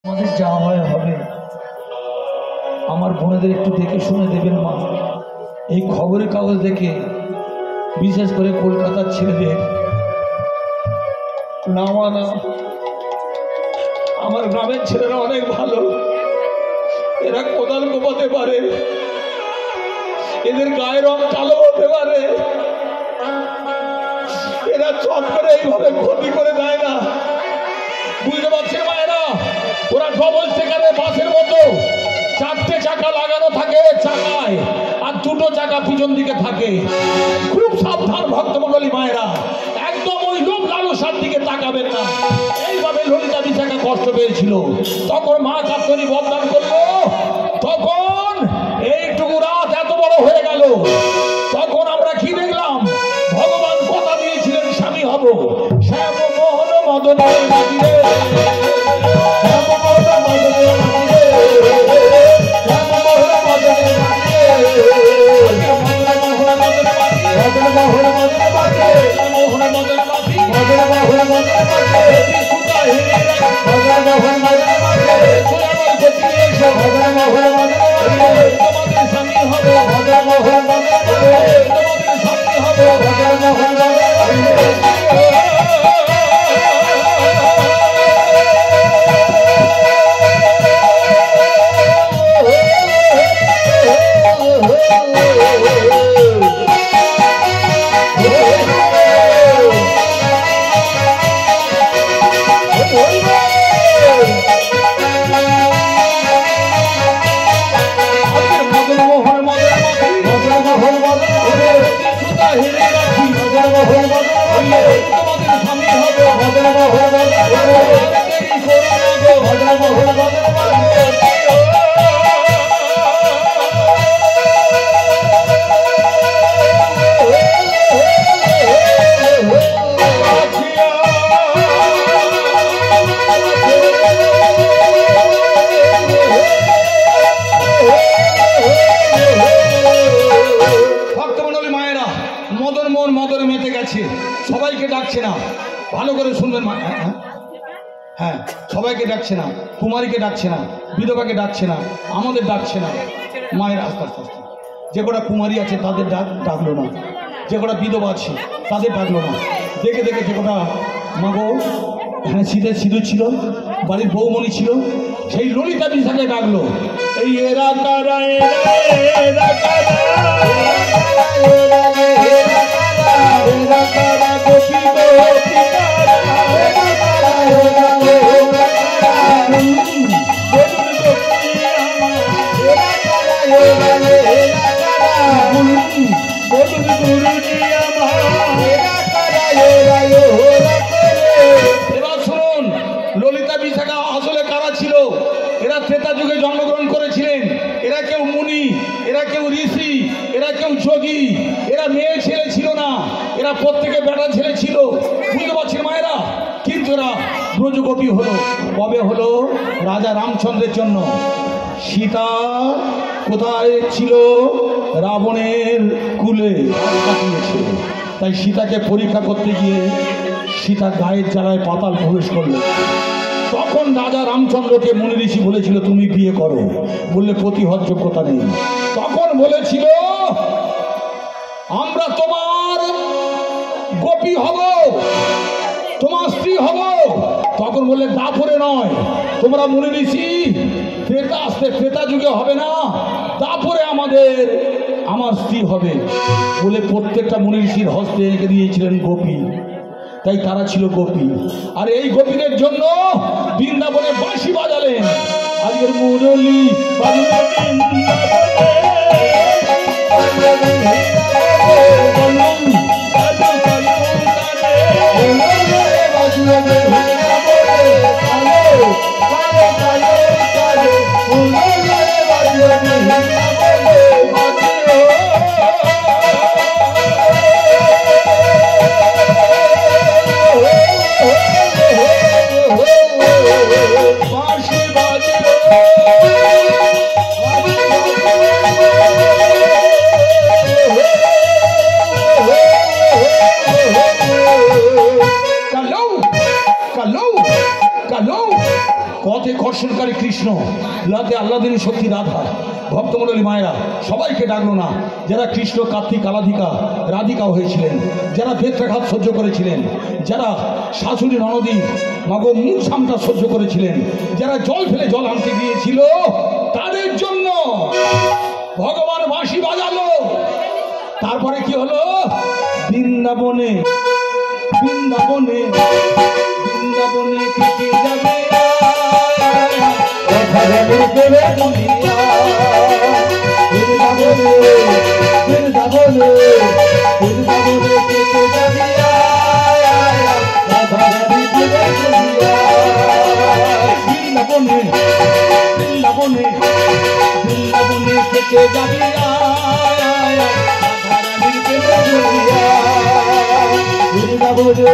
আমাদের যা হয় হবে। আমার বোনেদের একটু দেখে শুনে দেবেন মা। এই খবরের কাগজ দেখে বিশেষ করে কলকাতার ছেলেদের না মানা। আমার গ্রামের ছেলেরা অনেক ভালো, এরা কোদাল কোপাতে পারে, এদের গায়ের রং কালো হতে পারে, এরা চট করে এইভাবে ক্ষতি করে দেয় না। বুঝতে পারছেন মায়েরা? ওরা ডবল সেখানে বাসের মতো চারটে চাকা লাগানো থাকে চাকায়, আর দুটো চাকা পিছন দিকে থাকে। খুব সাবধান ভক্তমণ্ডলী মায়েরা, একদম ওই লোভ লালসার দিকে তাকাবেন না। এইভাবে ললিতা বিশাখা কষ্ট পেয়েছিল, তখন মা কাত্তরী বদনাম করলো। তখন এইটুকু রাত এত বড় হয়ে গেল। তখন আমরা কি দেখলাম? ভগবান কথা দিয়েছিলেন স্বামী হব। শ্যাম মোহন মদনের মাঝিরে, শ্যাম মোহন মদনের মাঝিরে, শ্যাম মোহন মদনের মাঝিরে, মদন মোহন মদনের মাঝিরে, মদন মোহন মদনের মাঝিরে, মোহন মদনের মাঝিরে, মদন মোহন মদনের মাঝিরে, সুতা হিরে মদন মোহন মদনের মাঝিরে, সোনার গতি এসে মদন মোহন মদনের মাঝিরে, তোমাদের স্বামী হবে মদন মোহন মদনের মাঝিরে, তোমাদের স্বামী হবে মদন মোহন মদনের মাঝিরে। সবাইকে ডাকছে না, ভালো করে শুনবেন। হ্যাঁ, সবাইকে ডাকছে না, কুমারীকে ডাকছে না, বিধবাকে ডাকছে না, আমাদের ডাকছে না। মায়ের আস্তে আস্তে আস্তে যে কটা কুমারী আছে তাদের ডাকলো না, যে কটা বিধবা আছে তাদের ডাকলো না। দেখে দেখে যে কটা মাগো, হ্যাঁ শীতের সিঁদুর ছিল, বাড়ির বৌমণি ছিল, সেই ললিতা বিশাখাকে ডাকলো। এই এরা কারা, এরা কারা, এরা কারা গোপী গোপী কারা, এরা কারা, এরা এবার শুনুন, ললিতা বিশাখা আসলে কারা ছিল? এরা ত্রেতা যুগে জন্মগ্রহণ করেছিলেন। এরা কেউ মুনি, এরা কেউ ঋষি, এরা কেউ যোগী, এরা মেয়ে ছেলে ছিল না, এরা প্রত্যেকে বেটা ছেলে ছিল। বুঝতে পারছেন মায়েরা? কিন্তু এরা ব্রজগোপী হলো কবে হলো? রাজা রামচন্দ্রের জন্য। সীতা কোথায় ছিল? রাবণের কুলে কাটিয়েছিল। তাই সীতাকে পরীক্ষা করতে গিয়ে সীতা গায়ের জ্বালায় পাতাল প্রবেশ করলো। তখন রাজা রামচন্দ্রকে মুনি ঋষি বলেছিল তুমি বিয়ে করো, বললে প্রতিহত যোগ্যতা নেই। তখন বলেছিল আমরা তোমার গোপী হব, তোমার স্ত্রী হব। তখন বললে দাপরে নয়, তোমরা মুনি ঋষি ত্রেতা আসতে ত্রেতা যুগে হবে না, দাপরে আমার স্ত্রী হবে বলে প্রত্যেকটা মুনি ঋষির হস্তে রেখে দিয়েছিলেন গোপী। তাই তারা ছিল গোপী। আর এই গোপীদের জন্য বৃন্দাবনে বাঁশি বাজালেন। আজকের মুরলী বাঁশি বাজে অন্তকারী কৃষ্ণ, রাতে আল্লাদিনী সত্যি রাধা। ভক্তমণ্ডলী মায়েরা, সবাইকে ডাকলো না। যারা কৃষ্ণ, কার্তিক, আলাধিকা, রাধিকা হয়েছিলেন, যারা বেত্রাঘাত সহ্য করেছিলেন, যারা শাশুড়ি ননদী মগর মুখ সামটা সহ্য করেছিলেন, যারা জল ফেলে জল আনতে গিয়েছিল, তাদের জন্য ভগবান বাঁশি বাজালো। তারপরে কি হলো? বৃন্দাবনে বৃন্দাবনে বৃন্দাবনে কেটে যাবে বৃন্দাবনে বৃন্দাবনে বৃন্দাবনে কেটে যাবি বৃন্দাবনে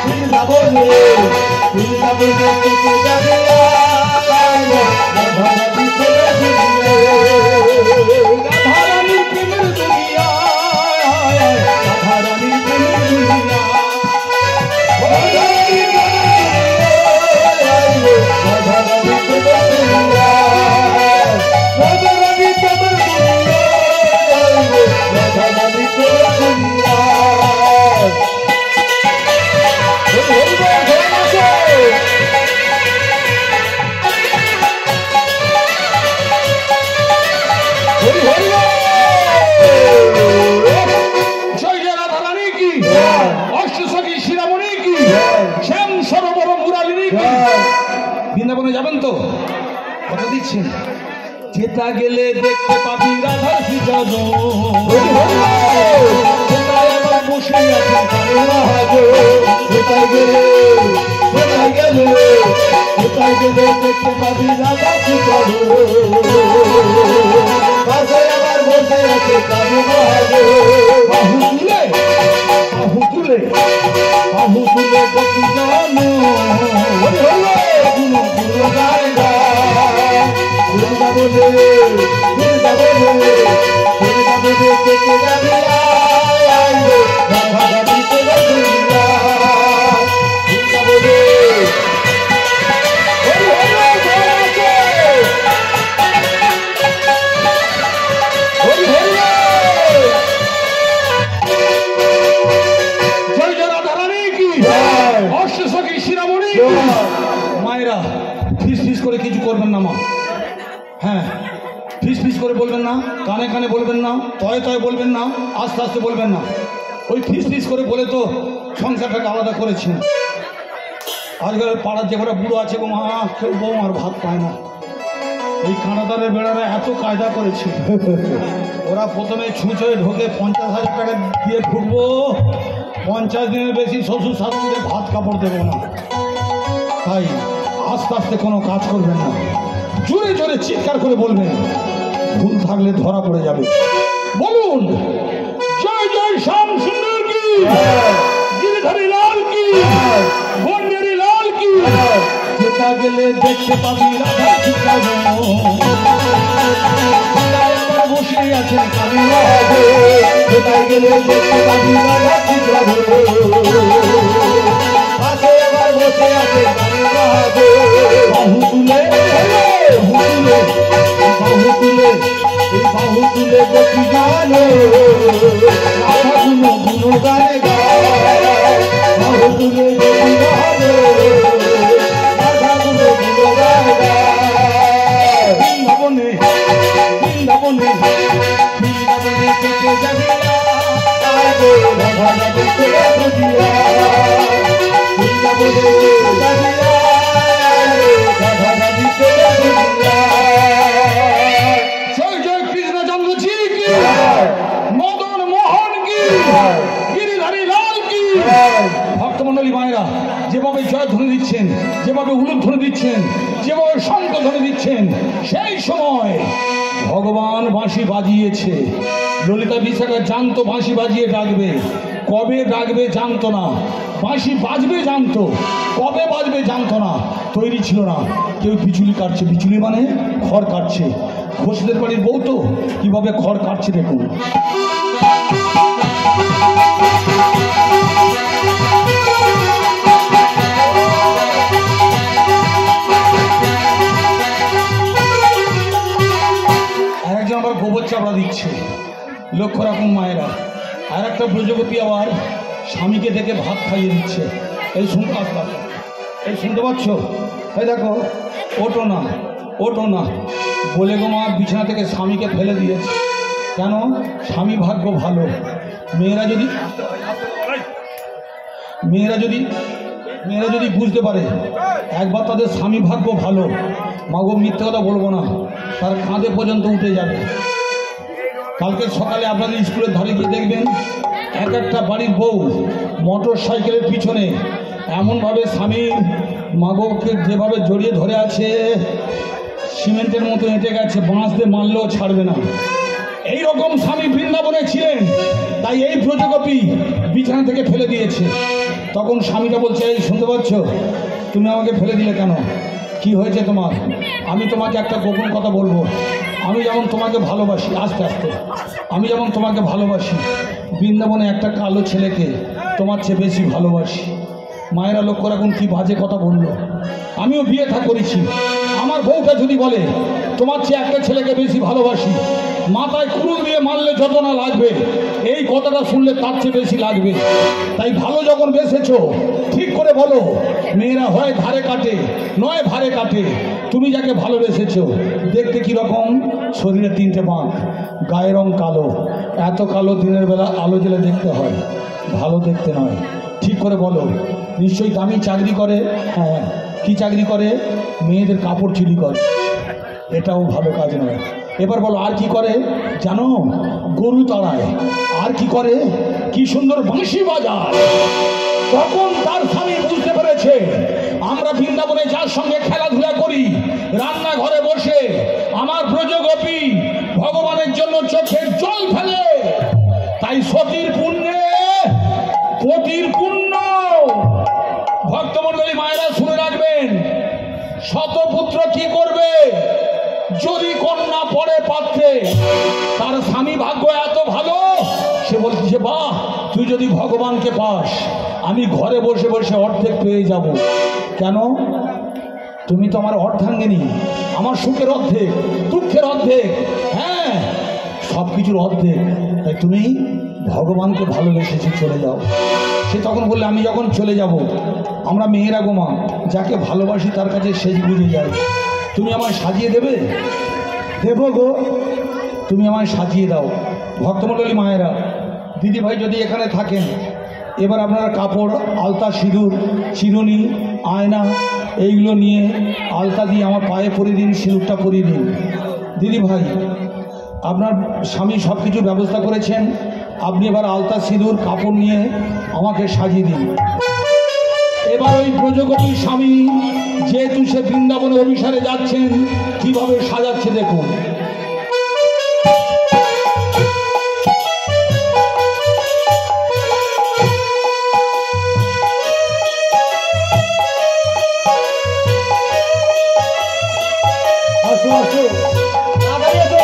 বৃন্দাবনে বৃন্দাবনে কেটে যাবি রাধারানী প্রেমের দুনিয়া রাধারানী প্রেমের দুনিয়া বৃন্দাবনে যাবেন তো? কথা দিচ্ছেন, যেটা গেলে দেখতে পাবি রাধার সিজান, বসে আছে কোথায় গেলে দেখতে পাবি রাধার সিজান, আবার বসে আছে বাহু তুলে বাহু তুলে বাহু তুলে দেখি জানো মায়েরা ফিস ফিস করে কিছু করবেন না মা। হ্যাঁ, ফিস ফিস করে বলবেন না, কানে কানে বলবেন না, তয়ে তয়ে বলবেন না, আস্তে আস্তে বলবেন না। ওই ফিস ফিস করে বলে তো সংসারটাকে আলাদা করেছেন। আজকাল পাড়ার যে কটা বুড়ো আছে গো মা, কেউ বউ আর ভাত পায় না। এই কাঁটাতারের বেড়ারা এত কায়দা করেছে, ওরা প্রথমে ছুঁচয়ে ঢোকে 50,000 টাকা দিয়ে ঢুকবো, 50 দিনের বেশি শ্বশুর শাশুড়িকে ভাত কাপড় দেবো না। তাই আস্তে আস্তে কোনো কাজ করবেন না, জোরে জোরে চিৎকার করে বলবেন, ভুল থাকলে ধরা পড়ে যাবে। বলুন, জয় জয় শ্যাম সুন্দর কি, গিরিধারী লাল কি, বন্যেরি লাল কি। যেটা গেলে দেখতে পাবি রাধা সিজান, আবার বসে আছে যেটাই গেলে দেখতে পাবি রাধা সিজান, আবার বসে আছে বাহু তুলে বাহু তুলে বাহু তুলে দেখি জানো গুনো গানে বাহু তুলে দেখি জানো গুনো গানে। বৃন্দাবনে বৃন্দাবনে বৃন্দাবনে কেটে যাবি জয় জয় কৃষ্ণচন্দ্রজি কি, মদন মোহন কি, গিরিধারী লাল কি। ভক্তমন্ডলী মায়েরা, যেভাবে জয় ধ্বনি দিচ্ছেন, যেভাবে উলুধ্বনি দিচ্ছেন, যেভাবে শঙ্খ ধ্বনি দিচ্ছেন, সেই সময় ভগবান বাঁশি বাজিয়েছে। ললিতা বিশাখা জানতো বাঁশি বাজিয়ে ডাকবে, কবে ডাকবে জানতো না, বাঁশি বাজবে জানতো, কবে বাজবে জানতো না, তৈরি ছিল না। কেউ বিচুলি কাটছে, বিচুলি মানে খড় কাটছে, ঘোষদের বাড়ির বউ তো কিভাবে খড় কাটছে দেখুন। চাপড়া দিচ্ছে। লক্ষ্য রাখুন মায়েরা, আর একটা ব্রজগোপী আবার স্বামীকে দেখে ভাত খাইয়ে দিচ্ছে। এই শুনতে এই শুনতে পাচ্ছ? এই দেখো, ওঠো না ওঠো না বলে গো মা বিছানা থেকে স্বামীকে ফেলে দিয়েছে। কেন? স্বামী ভাগ্য ভালো। মেয়েরা যদি বুঝতে পারে একবার তাদের স্বামী ভাগ্য ভালো, মাগো মিথ্যে কথা বলবো না, তার কাঁধে পর্যন্ত উঠে যাবে। কালকে সকালে আপনাদের স্কুলের ধারে গিয়ে দেখবেন এক একটা বাড়ির বউ মোটর সাইকেলের পিছনে এমনভাবে স্বামীর মাগোকে যেভাবে জড়িয়ে ধরে আছে, সিমেন্টের মতো এঁটে গেছে, বাঁশ দিয়ে মারলেও ছাড়বে না। এই রকম স্বামী বৃন্দাবনে ছিলেন, তাই এই ব্রজগোপী বিছানা থেকে ফেলে দিয়েছে। তখন স্বামীটা বলছে, এই শুনতে পাচ্ছ, তুমি আমাকে ফেলে দিলে কেন? কি হয়েছে তোমার? আমি তোমাকে একটা গোপন কথা বলবো। আমি যেমন তোমাকে ভালোবাসি, আস্তে আস্তে, আমি যেমন তোমাকে ভালোবাসি, বৃন্দাবনে একটা কালো ছেলেকে তোমার চেয়ে বেশি ভালোবাসি। মায়েরা লক্ষ্য রাখুন কি বাজে কথা বললো। আমিও বিয়ে থা করেছি, আমার বউটা যদি বলে তোমার চেয়ে একটা ছেলেকে বেশি ভালোবাসি, মাথায় কুড়ুল দিয়ে মারলে যত না লাগবে, এই কথাটা শুনলে তার চেয়ে বেশি লাগবে। তাই ভালো যখন বেসেছো ঠিক করে বলো। মেয়েরা হয় ধারে কাটে নয় ভারে কাটে। তুমি যাকে ভালোবেসেছো দেখতে কীরকম? শরীরে 3টে বাঁক, গায়ের রং কালো। এত কালো দিনের বেলা আলো জ্বেলে দেখতে হয়, ভালো দেখতে নয়। ঠিক করে বলো। নিশ্চয়ই দামি চাকরি করে? হ্যাঁ। কি চাকরি করে? মেয়েদের কাপড় চুরি করে, এটাও ভালো কাজ নয়। এবার বলো আর কি করে? জানো? গরু তাড়ায়। আর কি করে? কি সুন্দর বাঁশি বাজায়। তখন তার স্বামী বুঝতে পেরেছে আমরা বৃন্দাবনে যার সঙ্গে খেলাধুলা করি, রান্নাঘরে বসে আমার ব্রজগোপী ভগবানের জন্য চোখের জল ফেলে, তাই সতীর পুণ্যে পতির পুণ্য। ভক্তমণ্ডলী মায়েরা শুনে রাখবেন, শতপুত্র কি করবে যদি কন্যা পড়ে পাত্রে? তার স্বামী ভাগ্য এত ভালো, সে বলছে বাহ, তুই যদি ভগবানকে পাস আমি ঘরে বসে বসে অর্ধেক পেয়ে যাব। কেন? তুমি তো আমার অর্ধাঙ্গিনী, আমার সুখের অর্ধেক, দুঃখের অর্ধেক, হ্যাঁ সব কিছুর অর্ধেক। তাই তুমি ভগবানকে ভালোবেসেছি, চলে যাও। সে তখন বললে আমি যখন চলে যাব, আমরা মেয়েরা গোমা যাকে ভালোবাসি তার কাছে শেষ বুঝে যাই। তুমি আমায় সাজিয়ে দেবে? দেবো গো, তুমি আমায় সাজিয়ে দাও। ভক্তমণ্ডলী মায়েরা, দিদিভাই যদি এখানে থাকেন, এবার আপনারা কাপড়, আলতা, সিঁদুর, চিরুনি, আয়না এইগুলো নিয়ে আলতা দিয়ে আমার পায়ে পরিয়ে দিন, সিঁদুরটা পরিয়ে দিন। দিদিভাই, আপনার স্বামী সব কিছু ব্যবস্থা করেছেন, আপনি এবার আলতা, সিঁদুর, কাপড় নিয়ে আমাকে সাজিয়ে দিন। এবার ওই ব্রজগোপী স্বামী যেহেতু সে বৃন্দাবনে অভিসারে যাচ্ছেন, কিভাবে সাজাচ্ছে দেখুন। আসো আসো, তাড়াতাড়ি আসো।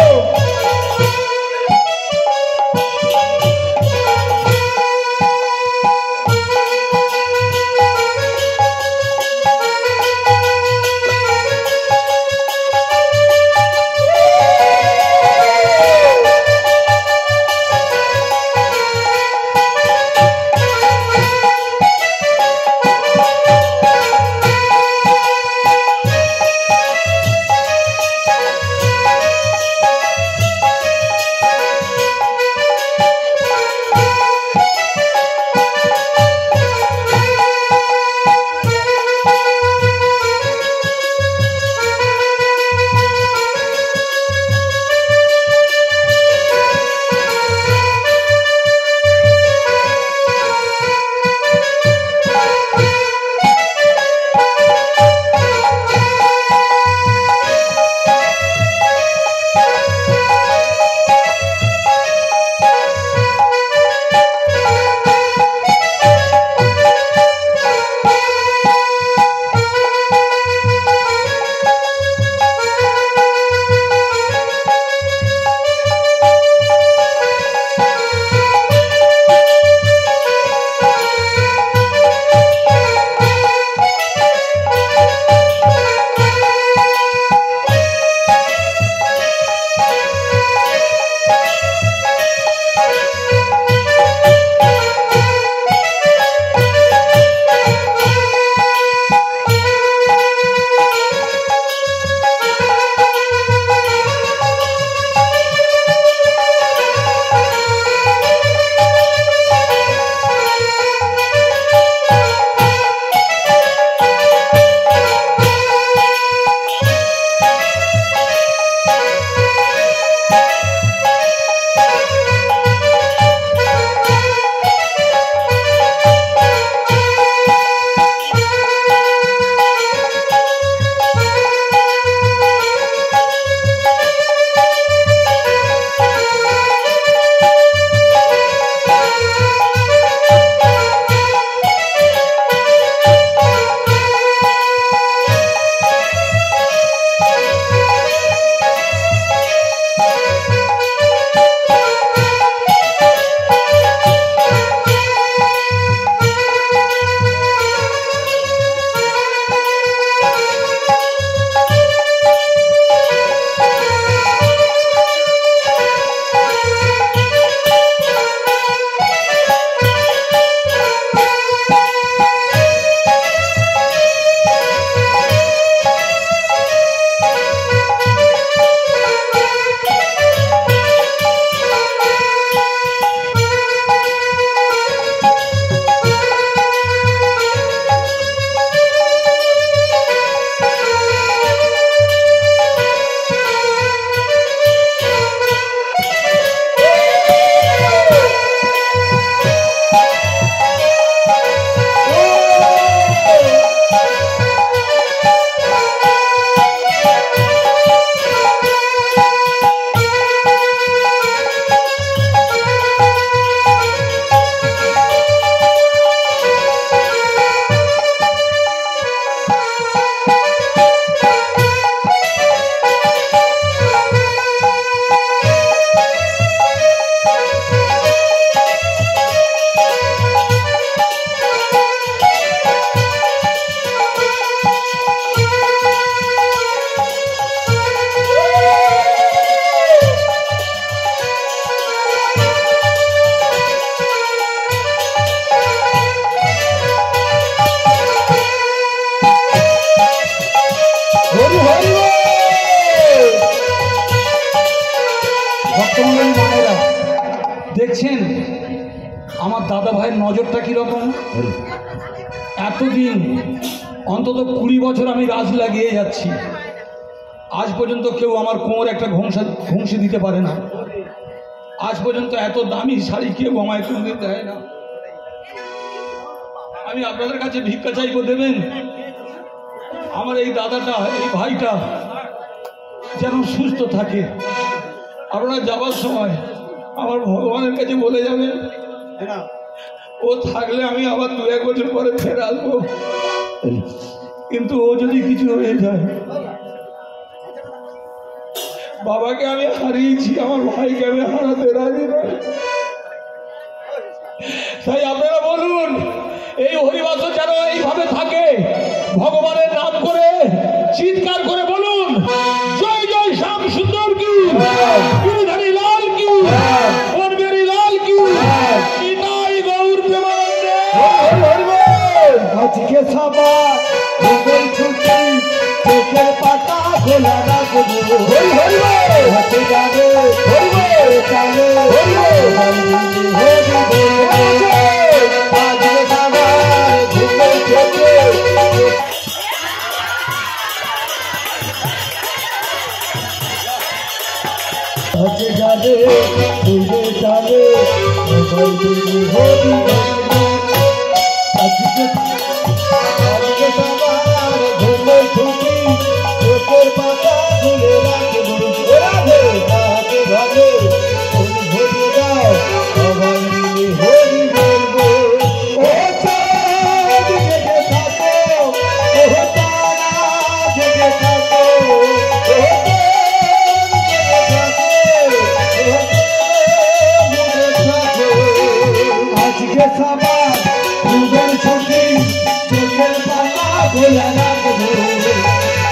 আমার দাদা ভাইয়ের নজরটা কীরকম। এতদিন অন্তত 20 বছর আমি রাজ লাগিয়ে যাচ্ছি, আজ পর্যন্ত কেউ আমার কোমর একটা ঘুংসি দিতে পারে না। আজ পর্যন্ত এত দামি শাড়ি কেউ আমায় কোনোদিন দেয় না। আমি আপনাদের কাছে ভিক্ষা চাইবো, দেবেন। আমার এই দাদাটা, এই ভাইটা যেন সুস্থ থাকে। আপনারা যাবার সময় আমার ভগবানের কাছে বলে যাবেন, ও থাকলে আমি আবার 2-1 বছর পরে ফের আসবো, কিন্তু ও যদি কিছু হয়ে যায়। বাবাকে আমি হারিয়েছি, আমার ভাইকে আমি হারাতে রাজি নই। তাই আপনারা বলুন, এই হরিবাস যেন এইভাবে থাকে। ভগবানের নাম করে চিৎকার করে বলুন, জয় জয় শ্যাম সুন্দর কি, গিরিধারী লাল কি, বনবিহারী লাল কি, নিতাই গৌর প্রেমানন্দে। আজকে সবার ছুটি, চোখের পাতা খোলা রাখবো, হাতে যাবে আজকে সবার ঘুমের চোখে। হাতে যাবে ঘুরে যাবে আজকে সবার ঘুমের ছুটি, চোখের পাতা খুলে রাখবো, রাধে রাধে রাধে ভরে দাও, সবাই মিলে হরি বলবো। ও চাঁদ জেগে থাকো, ও তারা জেগে থাকো, ও চাঁদ জেগে থাকো, ও জেগে থাকো। আজকে সবার ঘুমের ছুটি, চোখের পাতা খোলা রাখবো,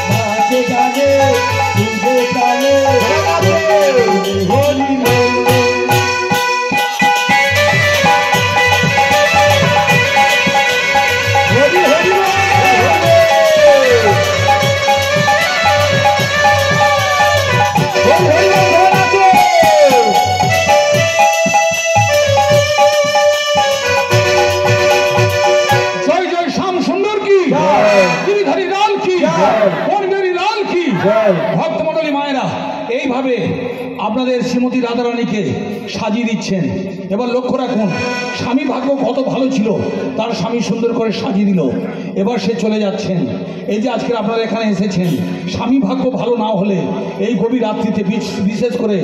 নাচে গানে ঘুরে গানে হরি হরি ভক্তমণ্ডলী মায়েরা এইভাবে আপনাদের শ্রীমতী রাধারানীকে সাজিয়ে দিচ্ছেন। এবার লক্ষ্য রাখুন, স্বামী ভাগ্য কত ভালো ছিল, তার স্বামী সুন্দর করে সাজিয়ে দিল। এবার সে চলে যাচ্ছেন। এই যে আজকে আপনারা এখানে এসেছেন, স্বামী ভাগ্য ভালো না হলে এই গভীর রাত্রিতে, বিশেষ করে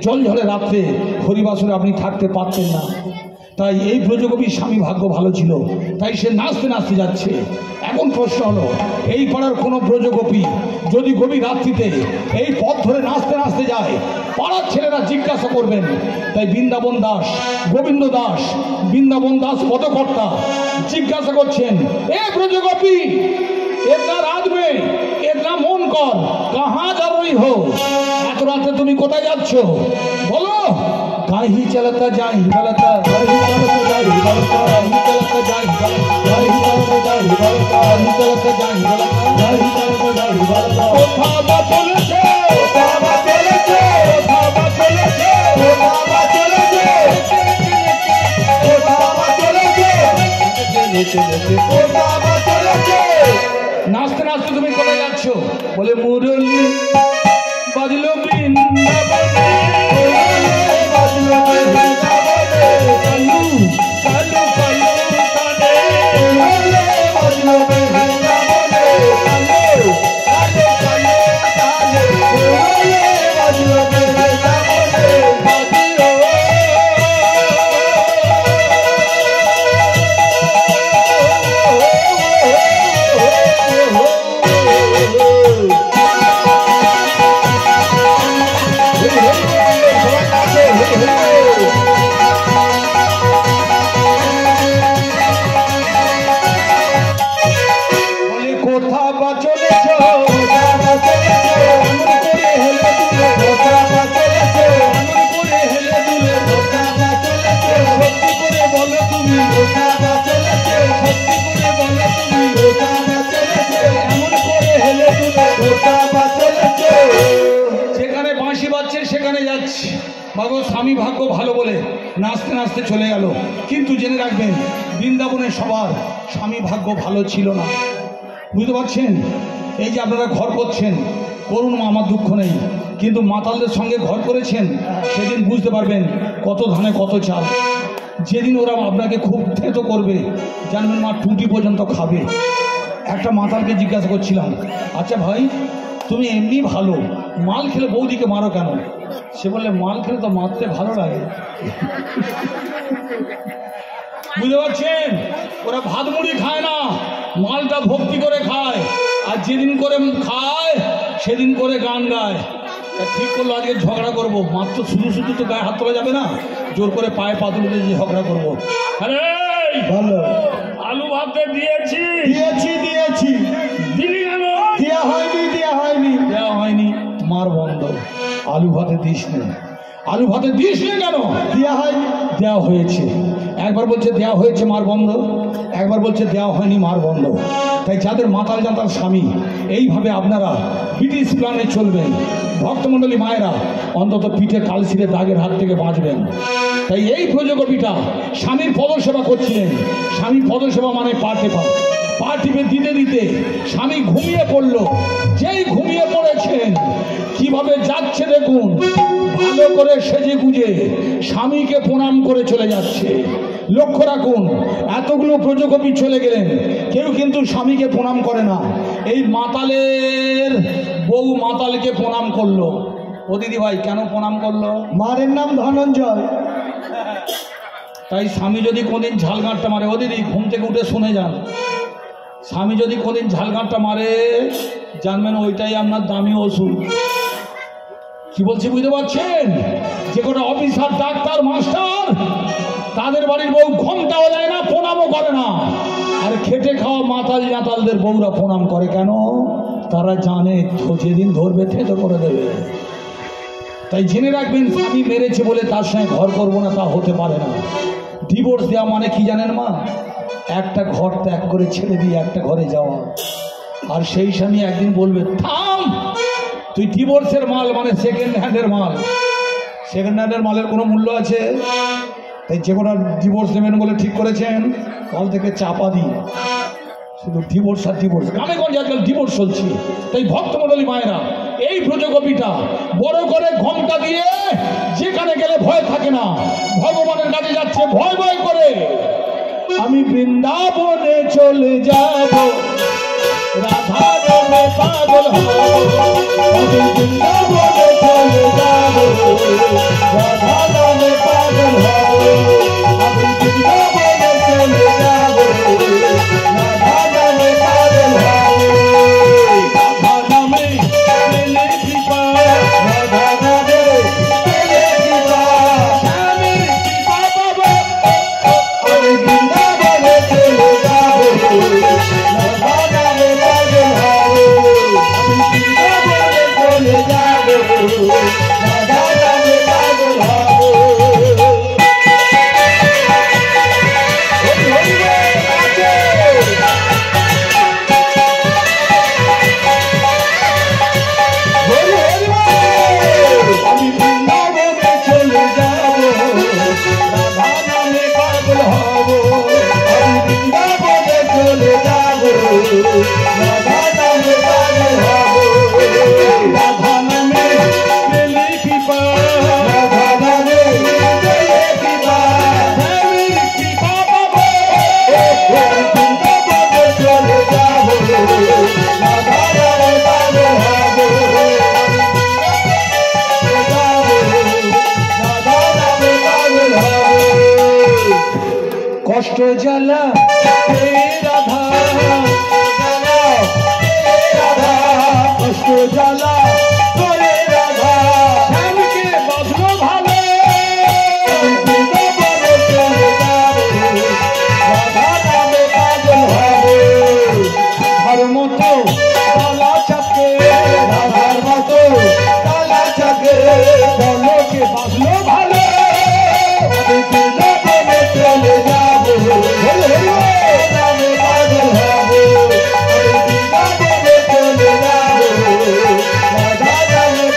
জলঝড়ে রাত্রে হরিবাসরে আপনি থাকতে পারতেন না। তাই এই ব্রজগোপীর স্বামী ভাগ্য ভালো ছিল, তাই সে নাচতে নাচতে যাচ্ছে। এখন প্রশ্ন হলো, এই পাড়ার কোনো ব্রজগোপী যদি গভীর রাত্রিতে এই পথ ধরে নাচতে নাচতে যায়, পাড়ার ছেলেরা জিজ্ঞাসা করবেন। তাই বৃন্দাবন দাস, গোবিন্দ দাস, বৃন্দাবন দাস পদকর্তা জিজ্ঞাসা করছেন, এ ব্রজগোপী, এতনা রাত মে এতনা মন কর, কাহা যা রही हो? এত রাতে তুমি কোথায় যাচ্ছ? বলো। কাহি চলতা যাই বলতা, কাহি চলতা যাই বলতা, কাহি চলতা যাই বলতা, কাহি চলতা যাই বলতা, কাহি চলতা যাই বলতা, কাহি চলতা যাই বলতা। কোথা চলেছে, কোথা চলেছে, কোথা চলেছে, কোথা চলেছে, কোথা চলেছে, কোথা চলেছে। নাচতে নাচতে তুমি কোথায় যাচ্ছ? বলে মুরলী বাজলো বৃন্দাবনে, বাজলো বৃন্দাবনে, কালু কালু কালু কানে, বাজলো বৃন্দাবনে, কালু কালু কালু কানে, বাজলো বৃন্দাবনে, বাজলো। বাবু স্বামী ভাগ্য ভালো বলে নাচতে নাচতে চলে গেল, কিন্তু জেনে রাখবেন বৃন্দাবনের সবার স্বামী ভাগ্য ভালো ছিল না। বুঝতে পারছেন? এই যে আপনারা ঘর করছেন, করুন মা, আমার দুঃখ নেই, কিন্তু মাতালদের সঙ্গে ঘর করেছেন, সেদিন বুঝতে পারবেন কত ধানে কত চাল। যেদিন ওরা আপনাকে খুব থেতো করবে, জানবেন মা টুটি পর্যন্ত খাবে। একটা মাতালকে জিজ্ঞাসা করছিলাম, আচ্ছা ভাই তুমি এমনি ভালো, মাল খেলে বৌদিকে মারো কেন? সে বললে মাল খেলে তো মারতে ভালো লাগে। বুঝতে পারছেন? ওরা ভাত মুড়ি খায় না, মালটা ভক্তি করে খায়, আর যেদিন করে খায় সেদিন করে গান গায়। ঠিক করলো আজকে ঝগড়া করবো, মাত্র শুধু শুধু তো গায়ে হাত তোলা যাবে না, জোর করে পায়ে পা তুলে দিয়ে ঝগড়া করবো। আরে ভালো আলু ভাতে দিয়েছি দিয়েছি দিলি কেন? দেয়া হয়নি দেওয়া হয়নি, মার বন্ধ। আলু ভাতে দিস নে, আলু ভাতে দিস নে কেন? দেয়া হয়নি। দেওয়া হয়েছে। একবার বলছে দেওয়া হয়েছে মার বন্ধ, একবার বলছে দেওয়া হয়নি মার বন্ধ। তাই যাদের মাতাল জাতাল স্বামী, এইভাবে আপনারা ব্রিটিশ প্ল্যানে চলবেন। ভক্তমণ্ডলী মায়েরা অন্তত পিঠে কালশিরে দাগের হাত থেকে বাঁচবেন। তাই এই প্রযোগপিটা স্বামীর পদসেবা করছিলেন। স্বামীর পদসেবা মানে পা টেপা। পা টিপে দিতে দিতে স্বামী ঘুমিয়ে পড়ল। যেই ঘুমিয়ে পড়েছেন, কিভাবে যাচ্ছে দেখুন, ভালো করে সেজে গুজে স্বামীকে প্রণাম করে চলে যাচ্ছে। লক্ষ্য রাখুন, এতগুলো প্রযোগপি চলে গেলেন, কেউ কিন্তু স্বামীকে প্রণাম করে না। এই মাতালের বউ মাতালকে প্রণাম করলো। ও দিদি ভাই কেন প্রণাম করলো? মারের নাম ধনঞ্জয়। তাই স্বামী যদি কোনদিন ঝালগাঁটটা মারে, ও দিদি ঘুম থেকে উঠে শুনে যান, স্বামী যদি কোনদিন ঝালগাঁটটা মারে, জানবেন ওইটাই আপনার দামি ওষুধ। কি বলছি বুঝতে পারছেন? যে কোনো অফিসার, ডাক্তার, মাস্টার, তাদের বাড়ির বউ ঘুমটাও দেয় না, প্রণামও করে না। আর খেটে খাওয়া মাতাল জাতালদের বউরা প্রণাম করে কেন? তারা জানে যেদিন ধরবে থেতো করে দেবে। তাই জেনে রাখবেন, স্বামী মেরেছে বলে তার সঙ্গে ঘর করবো না, তা হতে পারে না। ডিভোর্স দেওয়া মানে কি জানেন মা? একটা ঘর ত্যাগ করে ছেড়ে দিয়ে একটা ঘরে যাওয়া। আর সেই স্বামী একদিন বলবে, থাম, তুই ডিভোর্সের মাল, মানে সেকেন্ড হ্যান্ডের মাল। সেকেন্ড হ্যান্ডের মালের কোনো মূল্য আছে? তাই যে কোনো ডিভোর্স নেবেন বলে ঠিক করেছেন, কাল থেকে চাপা দিই শুধু ডিভোর্স আর ডিভোর্স। গ্রামেগঞ্জে আজকাল ডিভোর্স চলছে। তাই ভক্তমণ্ডলী মায়েরা, এই প্রযোগপিটা বড় করে ঘোমটা দিয়ে যেখানে গেলে ভয় থাকে না, ভগবানের কাছে যাচ্ছে ভয় ভয় করে। আমি বৃন্দাবনে চলে যাব, রাধা নামে পাগল হব। আমি বৃন্দাবনে চলে যাব, রাধা নামে পাগল হব। আমি বৃন্দাবনে চলে যাব, রাধা নামে পাগল হব। রাধা নামে পেলে কৃপা, রাধা নামে পেলে কৃপা, স্বামীর কৃপা পাব। আমি বৃন্দাবনে চলে যাব, রাধা নামে পাগল হব। আমি বৃন্দাবনে চলে যাব, রাধা নামে পাগল হব। আমি বৃন্দাবনে চলে যাব, রাধা নামে পাগল হব। আমি বৃন্দাবনে চলে যাব, রাধা নামে পাগল হব। রাধা নামে পেলে কৃপা, রাধা নামে পেলে কৃপা, স্বামীর কৃপা পাব। বৃন্দাবনে চলে যাব, রাধা নামে পাগল হব। কষ্ট জ্বালা হে রাধা, রাধা কষ্ট জ্বালা করে রাধা, স্বামীকে বাঁধলো ভালো। বৃন্দাবনে চলে যাব, রাধা নামে পাগল হব। রাধার মতো তালা চাপকে, রাধার মতো তালা চাপকে, বলকে বাঁধলো ভালো। আমি বৃন্দাবনে চলে যাব, নামে পাগল হব। আমি বৃন্দাবনে চলে যাব, রাধা নামে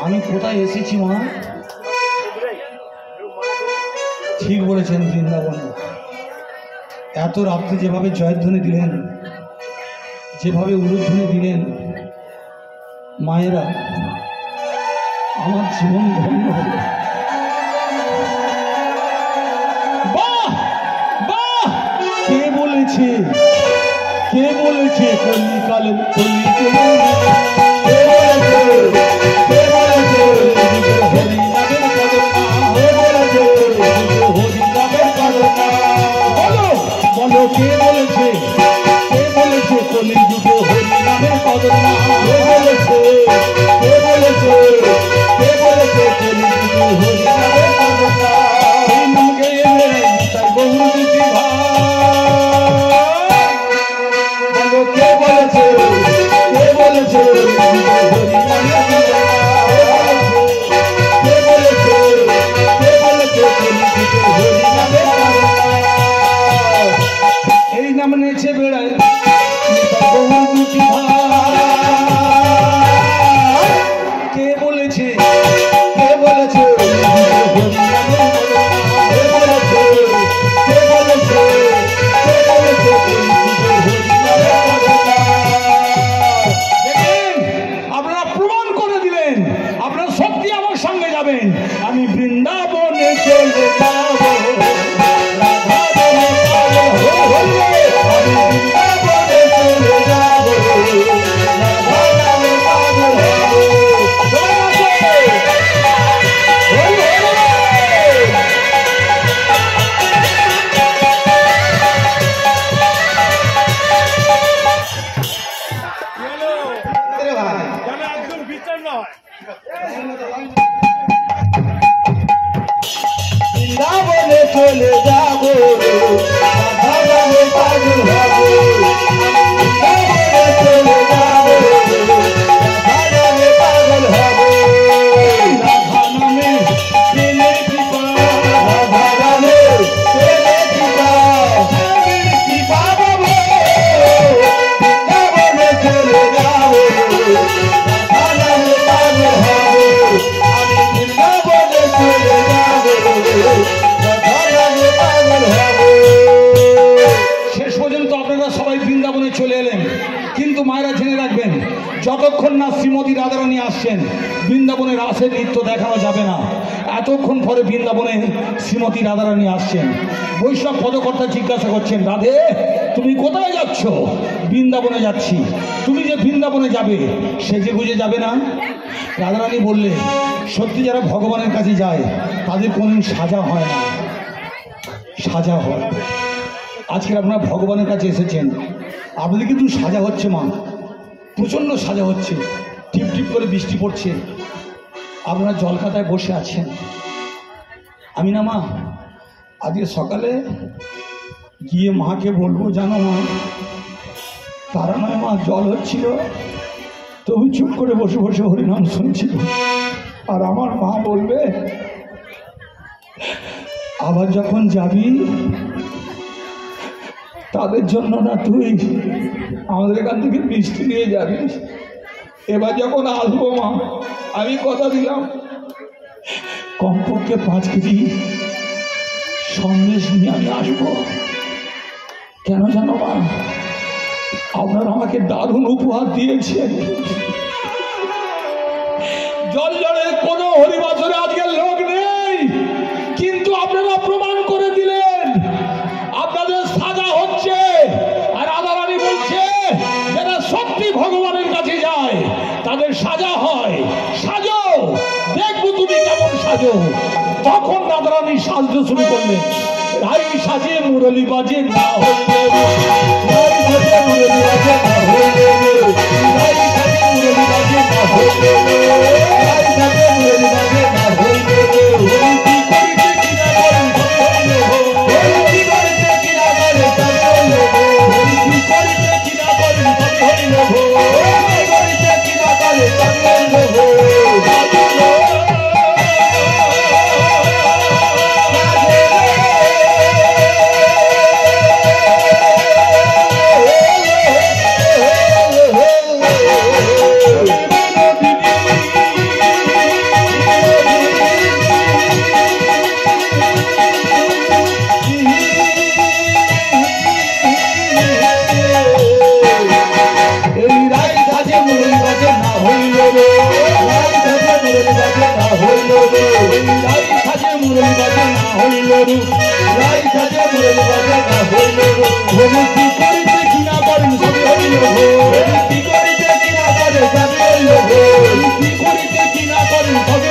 আমি কোথায় এসেছি মা? ঠিক বলেছেন, বৃন্দাবন। এত রাত্রে যেভাবে জয়ধ্বনি দিলেন, যেভাবে উলুধ্বনি দিলেন, মায়েরা, আমার জীবন ধন্য হল। বাহ বাহ! কে বলেছে? কে বলেছে কলিকালে বলো, কে বলেছে? কে বলেছে কলিযুগে হরি নামের কদর না? কে বলেছে? কে বলেছে? কে বলেছে কলিযুগে হরি নামের কদর না? এই নামকে এনে তাই বহু দুটি ভাই। বলো, কে বলেছে? কে বলেছে হরি নামের কদর না? কে বলেছে? কে বলেছে কলিযুগে হরি নামের কদর না? এই নাম নেচে বেড়ায় বহু দুটি ভাই। কে বলেছে? কে বলেছে? কে বলেছে? কে বলেছে? কে বলেছে? দেখেন, আপনারা প্রমাণ করে দিলেন আপনারা সত্যি আমার সঙ্গে যাবেন। আমি বৃন্দাবনে চলে যাব, রাধা নামে পাগল হয়ে আমি বৃন্দাবনে চলে যাব, রাধা নামে পাগল হব। বৃন্দাবনে চলে যাব, রাধা নামে পাগল হব। বৃন্দাবনে চলে যাব, রাধা নামে পাগল হব। রাধা নামে পেলে কৃপা, রাধা নামে পেলে কৃপা, স্বামীর কৃপা পাব। বৃন্দাবনে চলে যাব, রাধা নামে পাগল হব। আমি বৃন্দাবনে চলে যাব, রাধা নামে পাগল হব। শেষ পর্যন্ত আপনারা সবাই বৃন্দাবনে চলে এলেন। কিন্তু মায়েরা জেনে রাখবেন, যতক্ষণ না শ্রীমতী রাধারানী আসছেন, বৃন্দাবনে রাসের নৃত্য দেখানো যাবে না। এতক্ষণ পরে বৃন্দাবনে শ্রীমতী রাধারানী আসছেন। বৈষ্ণব পদকর্তা জিজ্ঞাসা করছেন, রাধে তুমি কোথায় যাচ্ছ? বৃন্দাবনে যাচ্ছি। তুমি যে বৃন্দাবনে যাবে, সেজে গুজে যাবে না? রাধারানী বললে, সত্যি যারা ভগবানের কাছে যায় তাদের কোনদিন সাজা হয় না, সাজা হয়। আজকে আপনারা ভগবানের কাছে এসেছেন, আপনাদের কিন্তু সাজা হচ্ছে মা, প্রচণ্ড সাজা হচ্ছে। টিপ টিপ করে বৃষ্টি পড়ছে, আপনারা জলখাতায় বসে আছেন। আমি না মা, আজকে সকালে গিয়ে মাকে বলবো, জানো মা, তারা নয় মা, জল হচ্ছিল, তবু চুপ করে বসে বসে হরিনাম শুনছিল। আর আমার মা বলবে, আবার যখন যাবি তাদের জন্য না তুই আমাদের এখান থেকে মিষ্টি নিয়ে যাবি। এবার যখন আসবো মা, আমি কথা দিলাম কমপক্ষে 5 কেজি সন্দেশ নিয়ে আমি আসবো। কেন জানো মা, আপনারা আমাকে দারুণ উপহার দিয়েছেন। জল জলে কোনো হরিবাসরে আজকে লোক নেই, কিন্তু আপনারা প্রমাণ করে দিলেন আপনাদের সাজা হচ্ছে। আর রাধারানী বলছে, যারা সত্যি ভগবানের কাছে যায় তাদের সাজা হয়। সাজো, দেখবো তুমি কেমন সাজো। তখন রাধারানী সাজতে শুরু করলেন। রাই সাজে মুরলি বাজে না হইলে, রাই সাজে মুরলি বাজে না হইলে, রাই সাজে মুরলি বাজে না হইলে, রাই সাজে মুরলি বাজে না হইলে, হরি কি করিতে কিনা করি হইলে, হরি কি করিতে কিনা করি হইলে, হরি কি করিতে কিনা করি হইলে, হরি কি করিতে কিনা করি হইলে।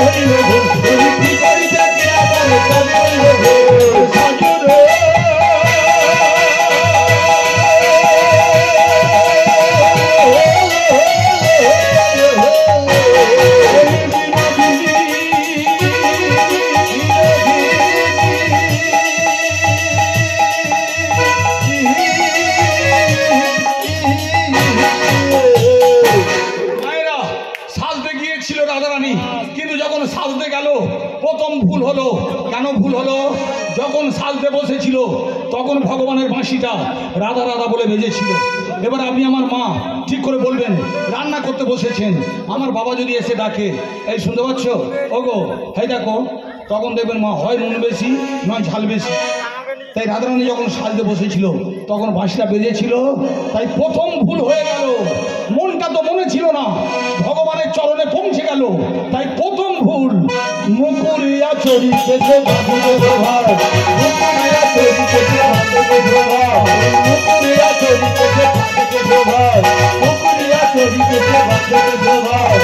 হইল ভুল হরি কি করিতে কিনা পারে সবই হইল ভুল সাজুরে সাজতে গেল প্রথম ভুল হলো। কেন ভুল হলো? যখন সাজতে বসেছিল তখন ভগবানের বাঁশিটা রাধা রাধা বলে বেজেছিল। এবার আপনি আমার মা ঠিক করে বলবেন, রান্না করতে বসেছেন, আমার বাবা যদি এসে ডাকে, এই শুনতে পাচ্ছ ওগো, এই দেখো, তখন দেখবেন মা হয় নুন বেশি নয় ঝাল বেশি। তাই রাধারানী যখন সাজতে বসেছিল তখন বাঁশিটা বেজেছিল, তাই প্রথম ভুল হয়ে গেল। মনটা তো মনে ছিল না, ভগবানের চরণে পৌঁছে গেল, তাই প্রথম ভুল। মুকুরিয়া চরিতেছে ভাদুরে ভাই, মুকুরিয়া চরিতেছে ভাদুরে ভাই, মুকুরিয়া চরিতেছে ভাদুরে ভাই, মুকুরিয়া চরিতেছে ভাদুরে ভাই।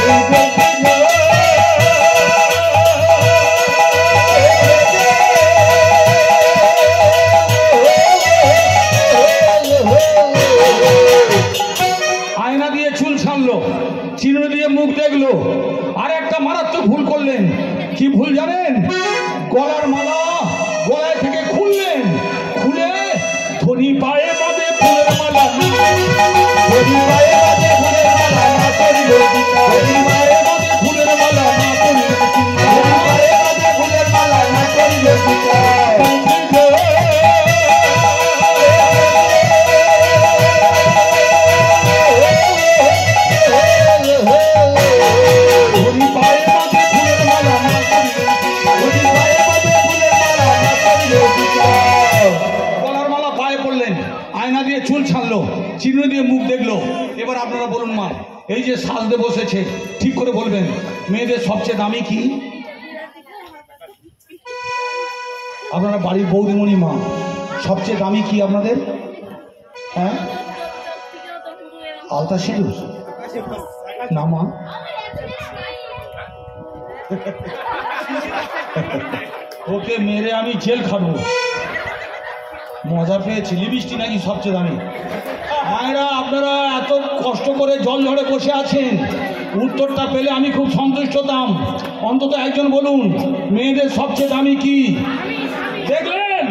আয়না দিয়ে চুল ছাড়লো, চিরুনি দিয়ে মুখ দেখলো, আর একটা মারাত্মক ভুল করলেন। কি ভুল জানেন? গলার মালা গলায় থেকে খুললেন, খুলে ধনী পায়ে বাঁধে ফুলের মালা, ধনী পায়ে বাঁধে ফুলের মালা না করিল, ধনী পায়ে বাঁধে ফুলের মালা না করিল, ধনী পায়ে বাঁধে ফুলের মালা না করিল। চুল ছাড়লো, চিরুনি দিয়ে মুখ দেখলো। এবার আপনারা বলুন মা, এই যে সাজতে বসেছে, ঠিক করে বলবেন মেয়েদের সবচেয়ে দামি কি? আপনারা বাড়ির বৌদিমণি মা, সবচেয়ে দামি কি আপনাদের? হ্যাঁ, আলতা সিঁদুর না মা? ওকে মেরে আমি জেল খাবো। মজা পেয়েছি, লিপস্টিক নাকি সবচেয়ে দামি? মায়েরা আপনারা এত কষ্ট করে জল ঝড়ে বসে আছেন, উত্তরটা পেলে আমি খুব সন্তুষ্ট হতাম। অন্তত একজন বলুন মেয়েদের সবচেয়ে দামি কি? দেখলেন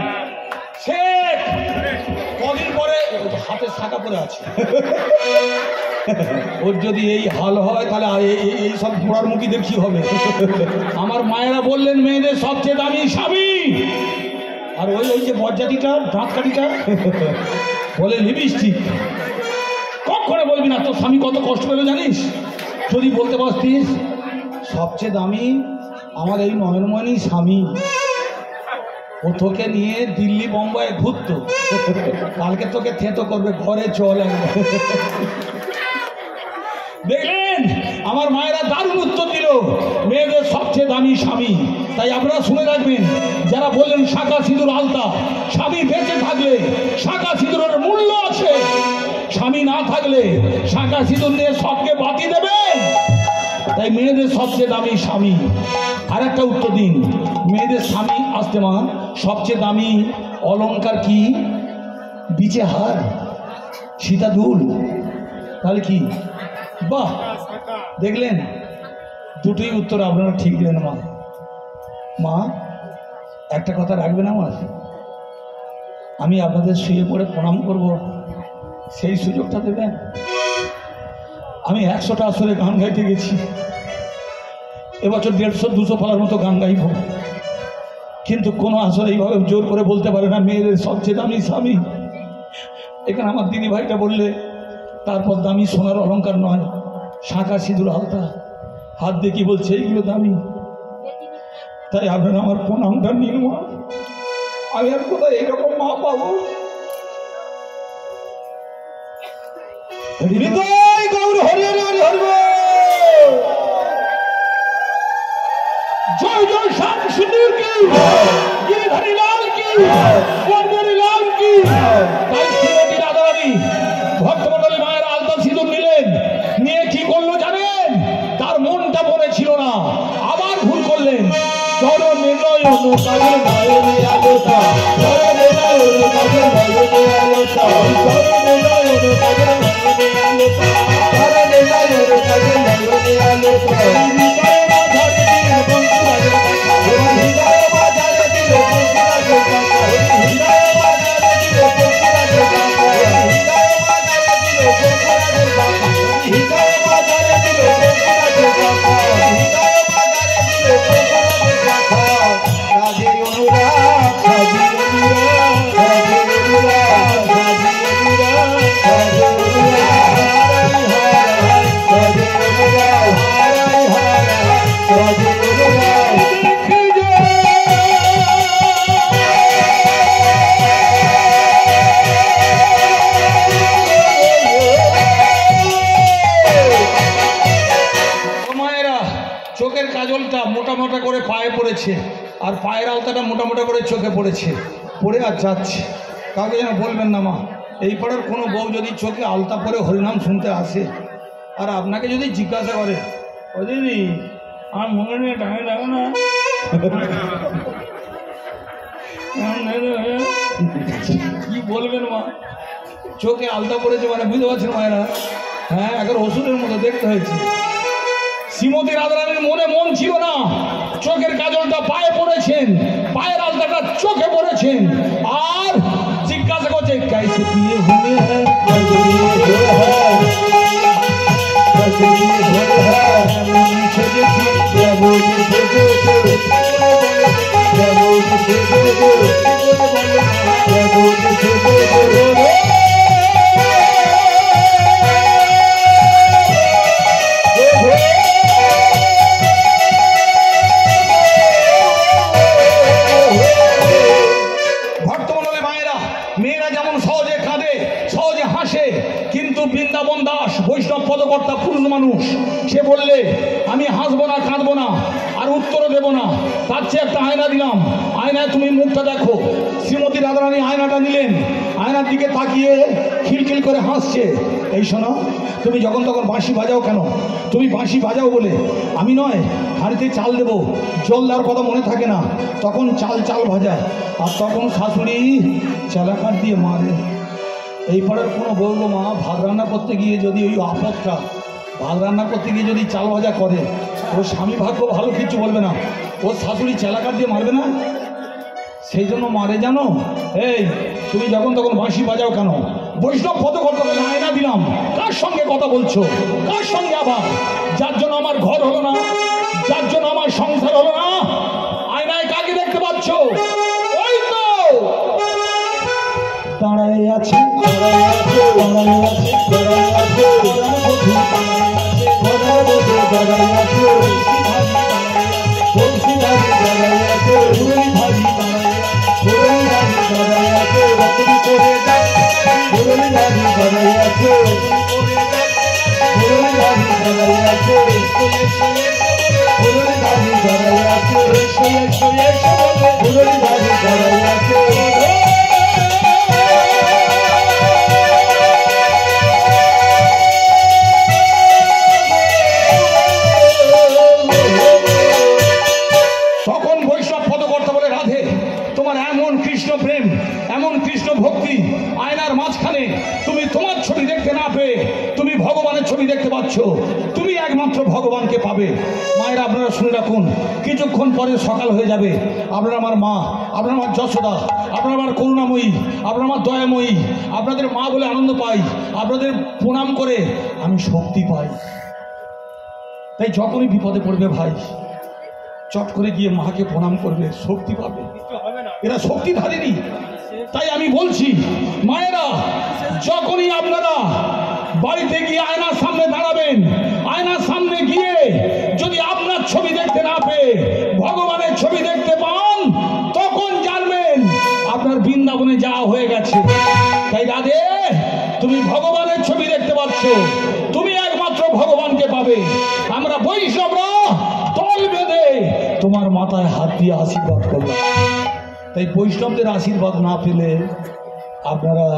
সে কদিন পরে হাতে শাখা পরে আছে। ওর যদি এই হাল হয় তাহলে এই সব ঘোড়ার মুখীদের কি হবে? আমার মায়েরা বললেন মেয়েদের সবচেয়ে দামি স্বামী। আর ওই ওই যে বজ্জাতিটা দাঁতকাঠিটা বলে লিপস্টিক। কখনো বলবি না তোর স্বামী কত কষ্ট পেল জানিস? যদি বলতে পারতিস সবচেয়ে দামি আমার এই নয়নমণি স্বামী, ও তোকে নিয়ে দিল্লি বোম্বাই ঘুরতো, কালকে তোকে থেতো করবে, ঘরে চল। দেখলেন আমার মায়েরা দারুণ উত্তর দিল, মেয়েদের সবচেয়ে দামি স্বামী। তাই আপনারা শুনে রাখবেন, যারা বললেন শাঁখা সিঁদুর আলতা, স্বামী বেঁচে থাকলে শাঁখা সিঁদুরের মূল্য আছে, স্বামী না থাকলে শাঁখা সিঁদুর নিয়ে সবকে বাতি দেবেন। তাই মেয়েদের সবচেয়ে দামি স্বামী। আর একটা উত্তর দিন, মেয়েদের স্বামী আসতে মা সবচেয়ে দামি অলংকার কি? বিচে হার, সীতা দুল, তাহলে কি? বাহ, দেখলেন দুটোই উত্তর আপনারা ঠিক দিলেন। মা মা একটা কথা রাখবেন আমার, আমি আপনাদের শুয়ে পড়ে প্রণাম করব, সেই সুযোগটা দেবেন? আমি 100টা আসরে গান গাইতে গেছি, এবছর 150-200 পালার মতো গান গাইব, কিন্তু কোনো আসরে এইভাবে জোর করে বলতে পারে না মেয়েদের সবচেয়ে দামি স্বামী। এখানে আমার দিদি ভাইটা বললে তারপর দামি সোনার অলংকার নয়, শাঁখা সিঁদুর আলতা, হাত দিয়ে কি বলছে এইগুলো দামি। তাই আপনারা আমার প্রণামটা নিন মা, আমি আর কোথায় এইরকম মা পাবো? হৃদয় গৌর হরি হরি হরি হরি, জয় জয় শ্যাম সুন্দর কি, গিরিধারী লাল কি, বন্দরী লাল কি। তাই শ্রীমতী রাধারানী ভক্তমণ্ডলী মায়ের আলতা সিঁদুর নিলেন, নিয়ে কি করলো জানেন? তার মনটা মনে ছিল না, আবার ঘুরে চরণে নয়ন কাজল নয়নে আলোতা, চরণে নয়ন কাজল নয়নে আলোতা, চরণে নয়ন কাজল নয়নে আলোতা, চরণে নয়ন কাজল নয়নে আলোতা। হৃদয় বাজারে দিল বন্ধুরাজের কথা, হৃদয় বাজারে দিল বন্ধুরাজের কথা, হৃদয় বাজারে দিল বন্ধুরাজের কথা, হৃদয় বাজারে দিল বন্ধুরাজের কথা, হৃদয় বাজারে দিল বন্ধুরাজের কথা, হৃদয় বাজারে দিল বন্ধুরাজের কথা। রাধে অনুরাগ, রাধে অনুরাগ, রাধে অনুরাগ, রাধে অনুরাগ, রাধে অনুরাগ, হারাই হারাই, রাধে অনুরাগ, হারাই হারাই, রাধে অনুরাগ। মায়েরা, চোখের কাজলটা মোটা মোটা করে পায়ে পড়েছে, আর পায়ের আলতাটা মোটা মোটা করে চোখে পড়েছে, পড়ে আর যাচ্ছে। কাউকে যেন বলবেন না মা, এই পাড়ার কোনো বউ যদি চোখে আলতা পরে হরিনাম শুনতে আসে, আর আপনাকে যদি জিজ্ঞাসা করে, ও দিদি আমার মনে নিয়ে ডাঙে ডাঙে না, কি বলবেন মা? চোখে আলতা পড়েছে মানে বুঝতে পারছেন মায়েরা? হ্যাঁ, এখন ওষুধের মতো দেখতে হয়েছে। শ্রীমতী রাধারানীর মনে মন ছিল না, চোখের কাজলটা পায়ে পড়েছেন, পায়ের আলতাটা চোখে পড়েছেন, আর জিজ্ঞাসা করছে कैसे पिए हुए हैं, कैसे पिए हुए हैं, कैसे पिए हुए हैं, नीचे देखिए प्रभु जी प्रभु जी प्रभु जी प्रभु जी। বৃন্দাবন দাস বৈষ্ণব পদকর্তা পুরুষ মানুষ, সে বললে আমি হাসবো না, কাঁদবো না, আর উত্তরও দেবো না, তার চেয়ে একটা আয়না দিলাম, আয়নায় তুমি মুখটা দেখো। শ্রীমতী রাধারানী আয়নাটা নিলেন, আয়নার দিকে তাকিয়ে খিলখিল করে হাসছে। এই শোনো, তুমি যখন তখন বাঁশি বাজাও কেন? তুমি বাঁশি বাজাও বলে আমি নয়, হাঁড়িতে চাল দেবো, জল দেওয়ার কথা মনে থাকে না, তখন চাল চাল ভাজা, আর তখন শাশুড়ি চালাকার দিয়ে মারে। এই পাড়ার কোনো বউ মা ভাত রান্না করতে গিয়ে যদি ওই আপদটা, ভাত রান্না করতে গিয়ে যদি চাল ভাজা করে, ওর স্বামী ভাগ্য ভালো কিছু বলবে না, ওর শাশুড়ি চালাকার দিয়ে মারবে না, সেই জন্য মারে জানো। এই তুমি যখন তখন বাঁশি বাজাও কেন? বৈষ্ণব পদকর্তা বলে আয়না দিলাম, কার সঙ্গে কথা বলছো, কার সঙ্গে? আবার যার জন্য আমার ঘর হলো না, যার জন্য আমার সংসার হলো না, আয়নায় কাকে দেখতে পাচ্ছ? ওই তো দাঁড়ায় আছে, দাঁড়ায় আছে, দাঁড়ায় আছে, দাঁড়ায় আছে, দাঁড়ায় আছে, তুলসী ভাবি দাঁড়ায় আছে, ফুলই ভাবি দাঁড়ায় আছে, ফুলই ভাবি দাঁড়ায় আছে, রতন করে যায়, ফুলই ভাবি দাঁড়ায় আছে, ফুলই ভাবি দাঁড়ায় আছে, ফুলই ভাবি দাঁড়ায় আছে, ফুলই ভাবি দাঁড়ায় আছে। তখন বৈষ্ণব পদকর্তা বলে, রাধে তোমার এমন কৃষ্ণ প্রেম, এমন কৃষ্ণ ভক্তি, আয়নার মাঝখানে তুমি তোমার ছবি দেখতে না পেয়ে তুমি ভগবানের ছবি দেখতে পাচ্ছ, তুমি একমাত্র ভগবানকে পাবে। মায়েরা আপনারা শুনে রাখুন, কিছুক্ষণ পরে সকাল হয়ে যাবে, আপনারা আমার মা, আপনারা আমার যশোদা, আপনারা আমার করুণাময়ী, আপনারা আমার দয়াময়ী, আপনাদের মা বলে আনন্দ পাই, আপনাদের প্রণাম করে আমি শক্তি পাই। তাই যখনই বিপদে পড়বে ভাই, চট করে গিয়ে মাকে প্রণাম করবে, শক্তি পাবে। এরা শক্তিধারিণী। তাই আমি বলছি মায়েরা, যখনই আপনারা বাড়িতে গিয়ে আয়নার সামনে দাঁড়াবেন, আয়নার সামনে গিয়ে যদি আপনার ছবি দেখতে না পেয়ে ভগবানের ছবি দেখতে পান, তখন জানবেন আপনার বৃন্দাবনে যাওয়া হয়ে গেছে। তাই রাধে, তুমি ভগবানের ছবি দেখতে পাচ্ছ, তুমি একমাত্র ভগবানকে পাবে। আমরা বৈষ্ণবরা তল বেঁধে তোমার মাথায় হাত দিয়ে আশীর্বাদ করলাম। তাই বৈষ্ণবদের আশীর্বাদ না পেলে আপনারা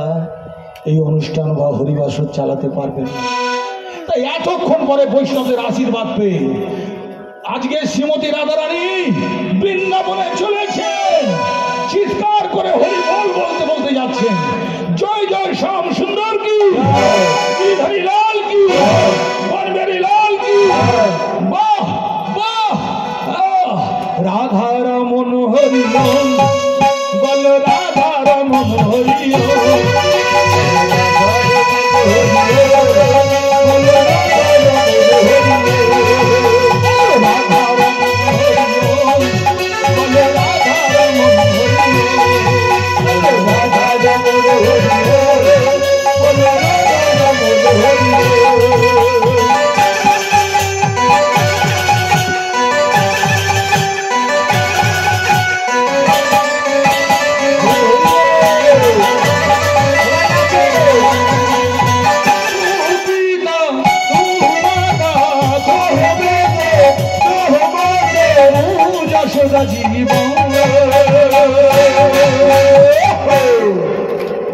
এই অনুষ্ঠান বা হরিবাসর চালাতে পারবেন না। তাই এতক্ষণ পরে বৈষ্ণবদের আশীর্বাদ পেয়ে আজকে শ্রীমতী রাধারানী রাধা রমন হরি ওম, বলো রাধা রমন হরি ওম, বলো রাধা রমন হরি ওম, রাধা রমন হরি ওম, বলো রাধা রমন হরি ওম, রাধা রমন হরি ওম, বলো রাধা রমন হরি ওম।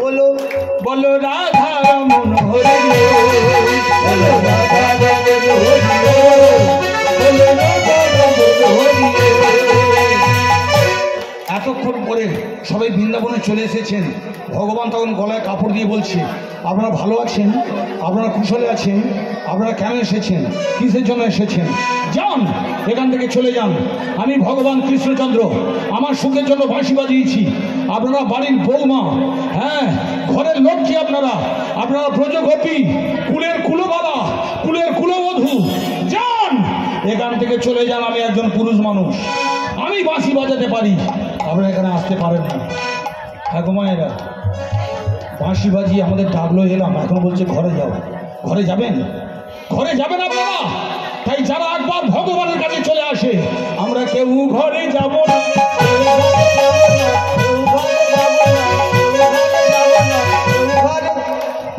বলো বলো রাধা রমন হরি বলো রাধা রমন হরি বলো রাধা রমন হরি। এতক্ষণ পরে সবাই বৃন্দাবনে চলে এসেছেন। ভগবান তখন গলায় কাপড় দিয়ে বলছে, আপনারা ভালো আছেন, আপনারা কুশলে আছেন, আপনারা কেন এসেছেন, কিসের জন্য এসেছেন, যান এখান থেকে চলে যান। আমি ভগবান কৃষ্ণচন্দ্র আমার সুখের জন্য বাঁশি বাজিয়েছি, আপনারা বাড়ির বৌমা, হ্যাঁ ঘরের লক্ষ্মী, আপনারা আপনারা ব্রজগোপী, কুলের কুলবালা, কুলের কুলবধূ, যান এখান থেকে চলে যান। আমি একজন পুরুষ মানুষ, আমি বাঁশি বাজাতে পারি, আপনারা এখানে আসতে পারেন না। হ্যাঁ গোমায়েরা, বাঁশি বাজিয়ে আমাদের ডাকলো, এলাম, এখন বলছে ঘরে যাও। ঘরে যাবেন? ঘরে যাবেন আপনারা? তাই যারা একবার ভগবানের কাছে চলে আসে, আমরা কেউ ঘরে যাব না,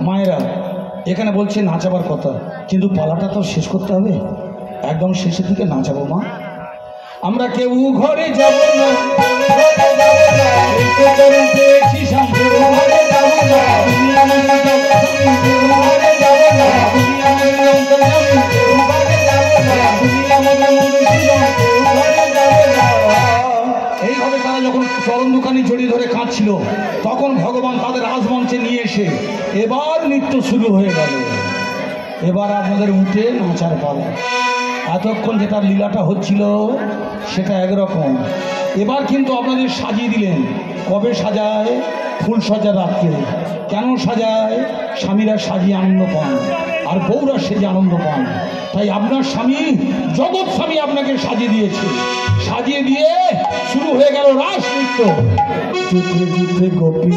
মায়েরা এখানে বলছে নাচাবার কথা, কিন্তু পালাটা তো শেষ করতে হবে, একদম শেষের দিকে নাচাবো মা। আমরা কেউ ঘরে যাব না, এইভাবে তারা যখন চরণ দোকানে জড়িয়ে ধরে কাঁদছিল, তখন ভগবান তাদের রাজমঞ্চে নিয়ে এসে এবার নৃত্য শুরু হয়ে গেল। এবার আপনাদের উঠে নাচার পালা। এতক্ষণ যেটা লীলাটা হচ্ছিল সেটা একরকম, এবার কিন্তু আপনাদের সাজিয়ে দিলেন। কবে সাজায়? ফুল সজা রাত্রে। কেন সাজায়? স্বামীরা সাজিয়ে আনন্দ পান আর বউরা সেজে আনন্দ পান। তাই আপনার স্বামী, জগৎ স্বামী আপনাকে সাজিয়ে দিয়েছে। সাজিয়ে দিয়ে শুরু হয়ে গেল রাস নৃত্য। যুদ্ধে যুদ্ধে গোপী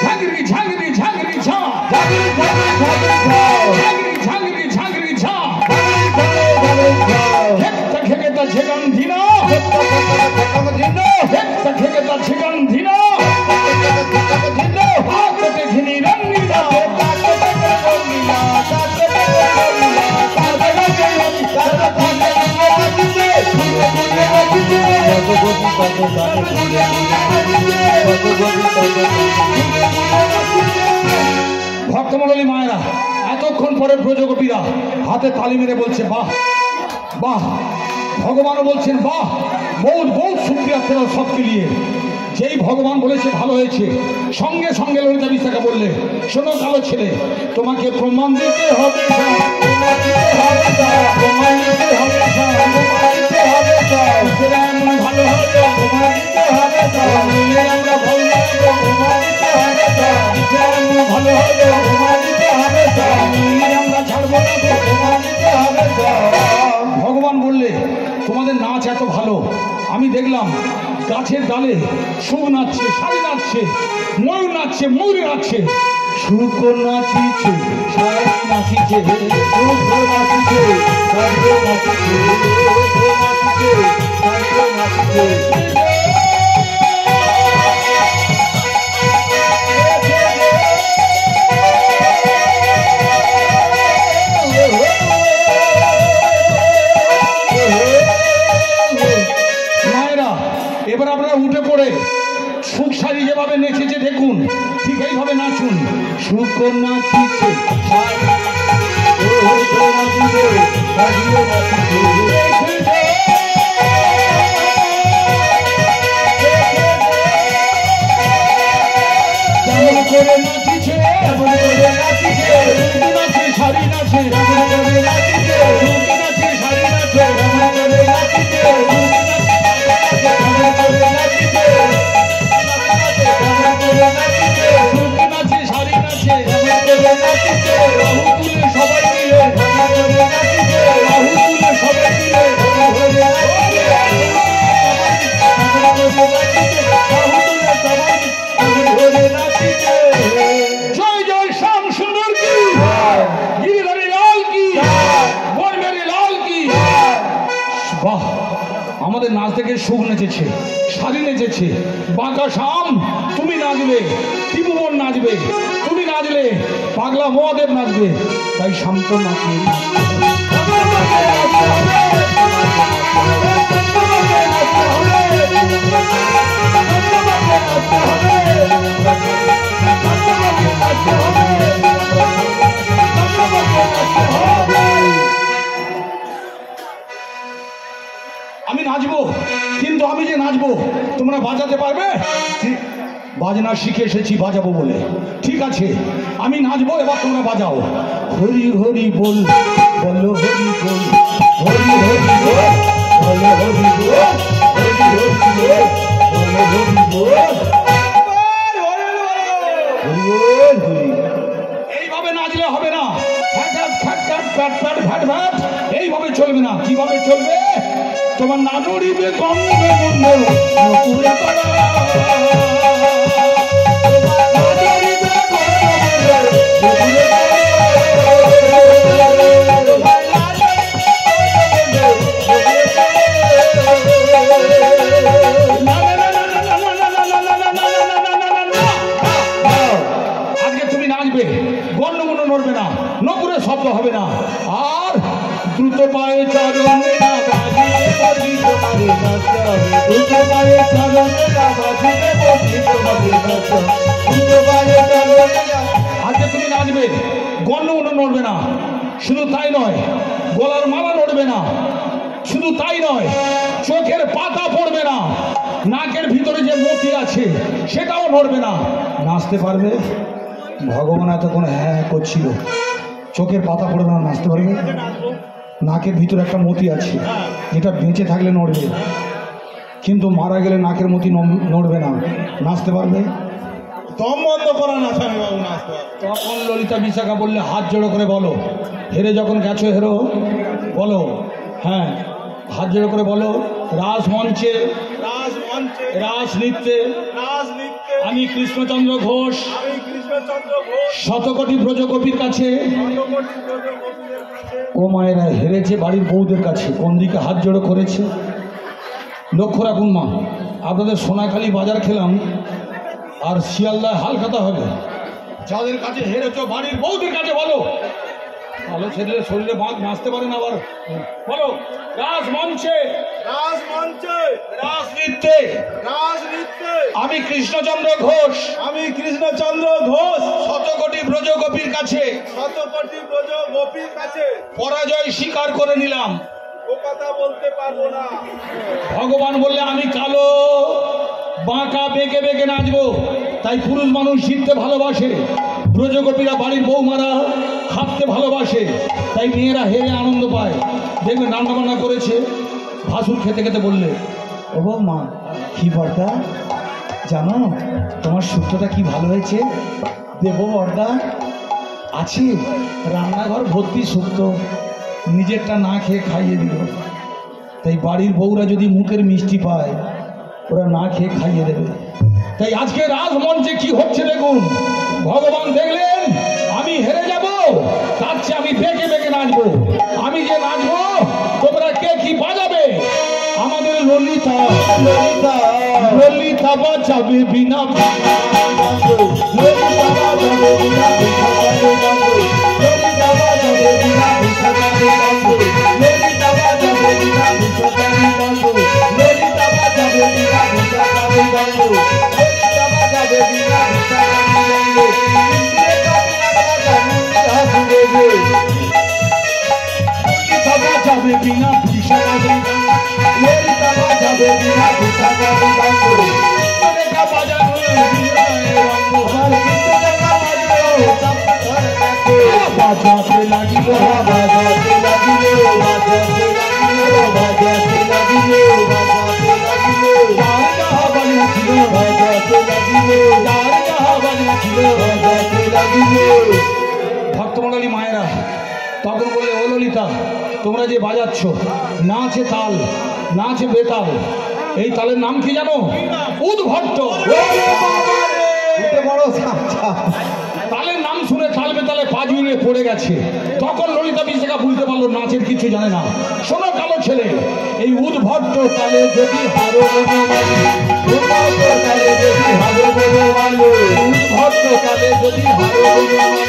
ঝাঁগরি ঝাঁগরি ঝাঁগরি ঝা, ঝাঁগরি ঝাঁগরি ঝাঁগরি ঝা, হেক্তা খেকেতা ঝেগান ধিনা, হেক্তা খেকেতা ঝেগান ধিনা, হাতে ঘিনি রঙ্গিনা, ভক্তমণ্ডলী মায়েরা, এতক্ষণ পরে ব্রজগোপীরা হাতে তালি মেরে বলছে বাহ বাহ। ভগবানও বলছেন বাহ, বহুত বহুত শুক্রিয়া তেরা সবকে নিয়ে। যেই ভগবান বলেছে ভালো হয়েছে, সঙ্গে সঙ্গে ললিতা বিশাখা বললে, শোনো কালো ছেলে, তোমাকে প্রমাণ দিতে হবে, ভালো হলো ভালো হলো, আমরা ছাড়বো না। ভগবান বললে তোমাদের নাচ এত ভালো, আমি দেখলাম গাছের ডালে সুখ নাচছে, শাড়ি নাচছে, ময়ূর নাচছে, ময়ূরে নাচছে, সুখ নাচিছে, শাড়ি নাচিছে, সুখ নাচিছে, শাড়ি নাচিছে, শাড়ি নাচিছে। নাচেছে দেখুন, ঠিক এইভাবে নাচুন। সুখ নাচিছে কেমন করে নাচিছে, কেমন করে নাচিছে, রুটি নাচে শাড়ি নাচে, কেমন করে নাচিছে, রুটি নাচে শাড়ি নাচে, কেমন করে নাচিছে, রুটি নাচে কেমন করে নাচিছে, কেমন করে নাচিছে, রুটি নাচে শাড়ি নাচে, কেমন করে নাচিছে, বাহু তুলে সবাই মিলে, কেমন করে নাচিছে, বাহু তুলে সবাই মিলে, কেমন করে নাচিছে, কেমন করে নাচিছে, বাহু তুলে সবাই কেমন করে নাচিছে। জয় জয় শ্যাম সুন্দর কি, গিরিধারী লাল কি, বনমেরি লাল কি। বাহ, আমাদের নাচ থেকে সুখ নেচেছে, শাড়ি নেচেছে। বাঁকা শাম তুমি নাচবে, ত্রিভুবন নাচবে, তুমি নাচলে পাগলা মহাদেব নাচবে, তাই শাম তো নাচবে। আমি নাচবো, কিন্তু আমি যে নাচবো তোমরা বাজাতে পারবে? বাজনা শিখে এসেছি বাজাবো বলে। ঠিক আছে, আমি নাচবো, এবার তোমরা বাজাও। হরি হরি বল, বলো হরি বল, হরি হরি বল, বলো হরি বল, হরি হরি বল, বলো হরি বল, হরি বল, হরি। এইভাবে নাচলে হবে না, এইভাবে চলবে না। কিভাবে চলবে? তোমার নানুরিবে গন্ধে গন্ধে নকুলে পাড়া, আজকে তুমি নাচবে, গন্ডমুন্ড নড়বে না, নকুরের শব্দ হবে না, আর দ্রুত পায়ে চরণে না বাজিয়ে বলি তোমারে নাচতে হবে, দ্রুত পায়ে চরণে না বাজিয়ে বলি তোমারে নাচতে হবে, দ্রুত পায়ে চরণে না। আজকে তুমি নাচবে, গন্ডমুন্ড নড়বে না। শুধু তাই নয়, গলার মালা নড়বে না। শুধু তাই নয়, চোখের পাতা পড়বে না, নাকের ভিতরে যে মতি আছে সেটাও নড়বে না। নাচতে পারবে? ভগবান এতক্ষণ হ্যাঁ করছিল, চোখের পাতা পড়বে না, নাচতে পারবে? নাকের ভিতরে একটা মতি আছে যেটা বেঁচে থাকলে নড়বে, কিন্তু মারা গেলে নাকের মতি নড়বে না। নাচতে পারবে? দম বন্ধ করা না স্বামী বাবু, নাচতে পারবে। তখন ললিতা বিশাখা বললে, হাত জোড়ো করে বলো, হেরে যখন গেছো হেরো, বলো। হ্যাঁ, হাত জোড়ো করে বলো। রাজমঞ্চে, রাজমঞ্চে, রাজনৃত্যে রাজনৃত্যে আমি কৃষ্ণচন্দ্র ঘোষ আমি কৃষ্ণচন্দ্র ঘোষ শতকোটি ব্রজগোপীর কাছে, শতকোটি ব্রজগোপীদের কাছে, ও মায়েরা হেরেছে বাড়ির বউদের কাছে। কোন দিকে হাত জোড়ো করেছে লক্ষ্য রাখুন মা। আপনাদের সোনাখালি বাজার খেলাম, আর শিয়ালদায় হালখাতা হবে। যাদের কাছে হেরেছ বাড়ির বউদের কাছে বলো। ভালো ছেলে শরীরে বাঘ নাচতে পারে না, আবার বলো। রাজমঞ্চে, রাজমঞ্চে, রাজনৃত্যে রাজনৃত্যে আমি কৃষ্ণচন্দ্র ঘোষ আমি কৃষ্ণচন্দ্র ঘোষ শতকোটি ব্রজগোপীর কাছে শতকোটি ব্রজগোপীর কাছে পরাজয় স্বীকার করে নিলাম। ও কথা বলতে পারবো না। ভগবান বললে আমি কালো, বাঁকা বেঁকে বেঁকে নাচবো। তাই পুরুষ মানুষ জিততে ভালোবাসে, ব্রজগোপীরা বাড়ির বৌমারা খাপতে ভালোবাসে, তাই মেয়েরা হেরে আনন্দ পায়। দেখবেন রান্না বান্না করেছে, ভাসুর খেতে খেতে বললে, ও বৌমা কি বর্দা জানো তোমার শুক্তটা কি ভালো হয়েছে? দেবো বর্দা, আছে রান্নাঘর ভর্তি শুক্তো, নিজেরটা না খেয়ে খাইয়ে দিল। তাই বাড়ির বউরা যদি মুখের মিষ্টি পায় ওরা না খেয়ে খাইয়ে দেবে। তাই আজকে রাজমঞ্চে কি হচ্ছে দেখুন। ভগবান দেখলেন আমি হেরে যাব, তার চেয়ে আমি বেঁকে বেঁকে নাচবো। আমি যে নাচবো তোমরা কে কি বাজাবে? আমাদের ললিতা, ললিতা, ললিতা বাজাবে বিনা, ললিতা বাজাবে বিনা, ললিতা বাজাবে বিনা, ললিতা বাজাবে বিনা, ললিতা বাজাবে বিনা, ললিতা বাজাবে বিনা। বিনা ভিসাকা ললিতা বাজাবে বিনা ভিসাকা রেখা বাজানো আমার কিন্তু দেখা বাজলো তাপ ঘরে থাকে বাজাতে লাগিল বাজাতে লাগিল বাজাতে লাগিল বাজাতে লাগিল বাজাতে লাগিল যার যাহা বাজিছিল বাজাতে লাগিল যার যাহা বাজিছিল বাজাতে লাগিল। ভক্তমণ্ডলী মায়েরা তখন বললে, ও ললিতা, তোমরা যে বাজাচ্ছ, না আছে তাল, না আছে বেতাল, এই তালের নাম কি জানো? উদ্ভট্ট। বড় সাচ্চা তালের নাম শুনে তাল বেতালে পা জুড়ে পড়ে গেছে। তখন ললিতা বিশাখা বুঝতে পারলো নাচের কিছু জানে না। শোনো কালো ছেলে, এই উদ্ভট্ট তালে যদি হারো বনমালী, উদ্ভট্ট তালে যদি হারো বনমালী, উদ্ভট্ট তালে যদি হারো বনমালী,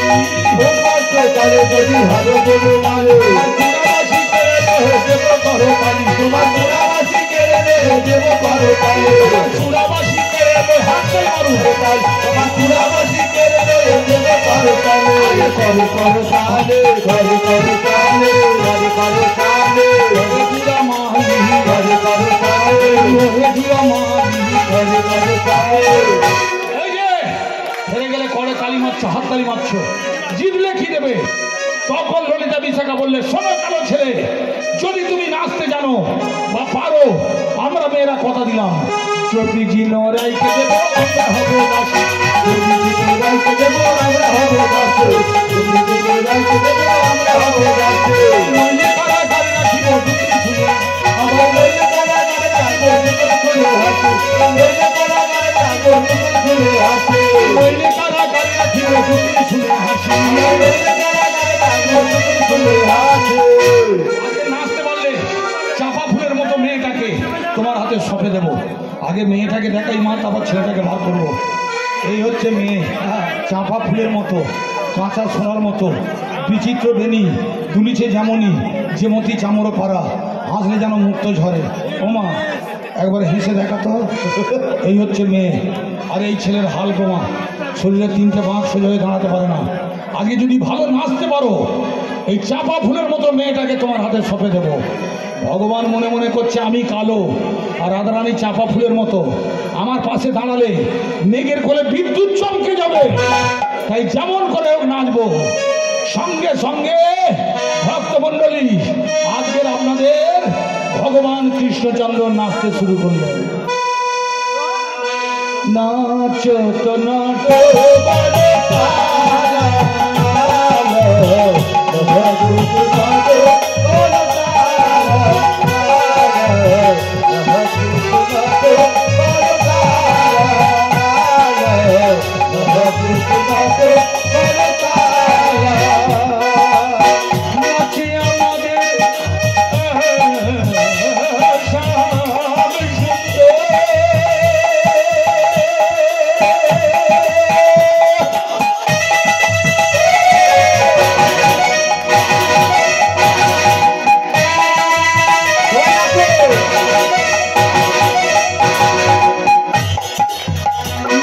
উদ্ভট্ট তালে যদি হারো বনমালী, চূড়াবাসী করে দেব করো কালী, তোমার চূড়াবাসী কেড়ে দেব করো তালে, চূড়াবাসী করে হাতে মারু তাই তোমার চূড়াবাসী কেড়ে দেব করো তালে, করো করো তালে, করো করো তালে, করো করো তালে, ওরে চূড়া মালি, করো করো তালে, ওরে চূড়া মালি। করো করো তালে। এই যে হেরে গেলে করে তালি মারছ, হাত তালি মারছ, জিতলে কি দেবে? তখন ললিতা বিশাখা বললে, শোনো কালো ছেলে, যদি তুমি নাচতে জানো বা পারো, আমরা মেয়েরা কথা দিলাম, যদি জিনোরাইকে দেবো আমরা হবো দাসী, তুমি যদি রাইতে দেব আমরা হব দাসী, তুমি যদি রাইতে দেব আমরা হব দাসী। নইলে কারা কারে রাখিব দুটি শুনে, আমার লইলে তারা গানে চাকর দুপুর খুলে হাসে, লইলে তারা গানে চাকর দুপুর খুলে হাসে, নইলে কারা কারে রাখিব দুটি শুনে হাসি। লইলে তারা গানে চাকর দুপুর খুলে হাসে। আগে নাচতে পারলে চাপা ফুলের মতো মেয়েটাকে তোমার হাতে সঁপে দেবো। আগে মেয়েটাকে দেখাই মা, তারপর ছেলেটাকে বার করবো। এই হচ্ছে মেয়ে, চাপা ফুলের মতো, কাঁচা সোনার মতো, বিচিত্র বেনি, দুলিছে যেমনই, যেমতি চামড়ো পাড়া, হাসলে যেন মুক্ত ঝরে। ও মা, একবার হেসে দেখাতো। এই হচ্ছে মেয়ে। আর এই ছেলের হাল গোমা, শরীরে তিনটে বাঁক সোজা হয়ে দাঁড়াতে পারে না। আগে যদি ভালো নাচতে পারো, এই চাপা ফুলের মতো মেয়েটাকে তোমার হাতে সঁপে দেবো। ভগবান মনে মনে করছে আমি কালো আর রাধারানী চাপা ফুলের মতো, আমার পাশে দাঁড়ালে মেঘের কোলে বিদ্যুৎ চমকে যাবে। তাই যেমন করে হোক নাচবো। সঙ্গে সঙ্গে ভক্তমণ্ডলী, আজকের আপনাদের ভগবান কৃষ্ণচন্দ্র নাচতে শুরু করলেন। নাচো তো নাচো বলে তারা, নাচে আমাদের শ্যাম সুন্দর।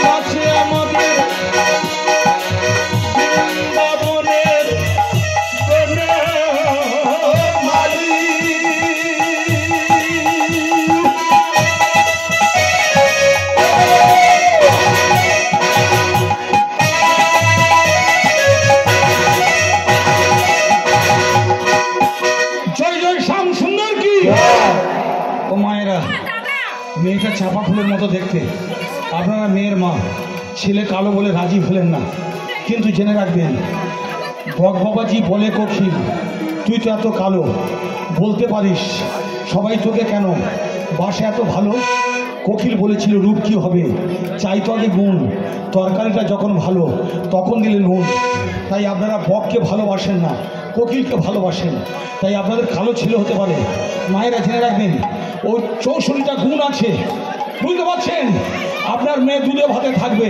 নাচে আমাদের বৃন্দাবনের বনমালী। জয় জয় শ্যাম সুন্দর কি। ও মায়েরা, মেয়েটা চাপা ফুলের মতো দেখতে, আপনারা মেয়ের মা, ছেলে কালো বলে রাজি হলেন না, কিন্তু জেনে রাখবেন, বক বাবাজি বলে কোকিল, তুই তো এত কালো, বলতে পারিস সবাই তোকে কেন বাসে এত ভালো। কোকিল বলেছিল রূপ কি হবে, চাই তো আগে গুণ, তরকারিটা যখন ভালো তখন দিলে নুন। তাই আপনারা বককে ভালোবাসেন না, কোকিলকে ভালোবাসেন, তাই আপনাদের কালো ছেলে হতে পারে। মায়েরা জেনে রাখবেন, ওই 64টা গুণ আছে, বুঝতে পারছেন? আপনার মেয়ে দুধে ভাতে থাকবে,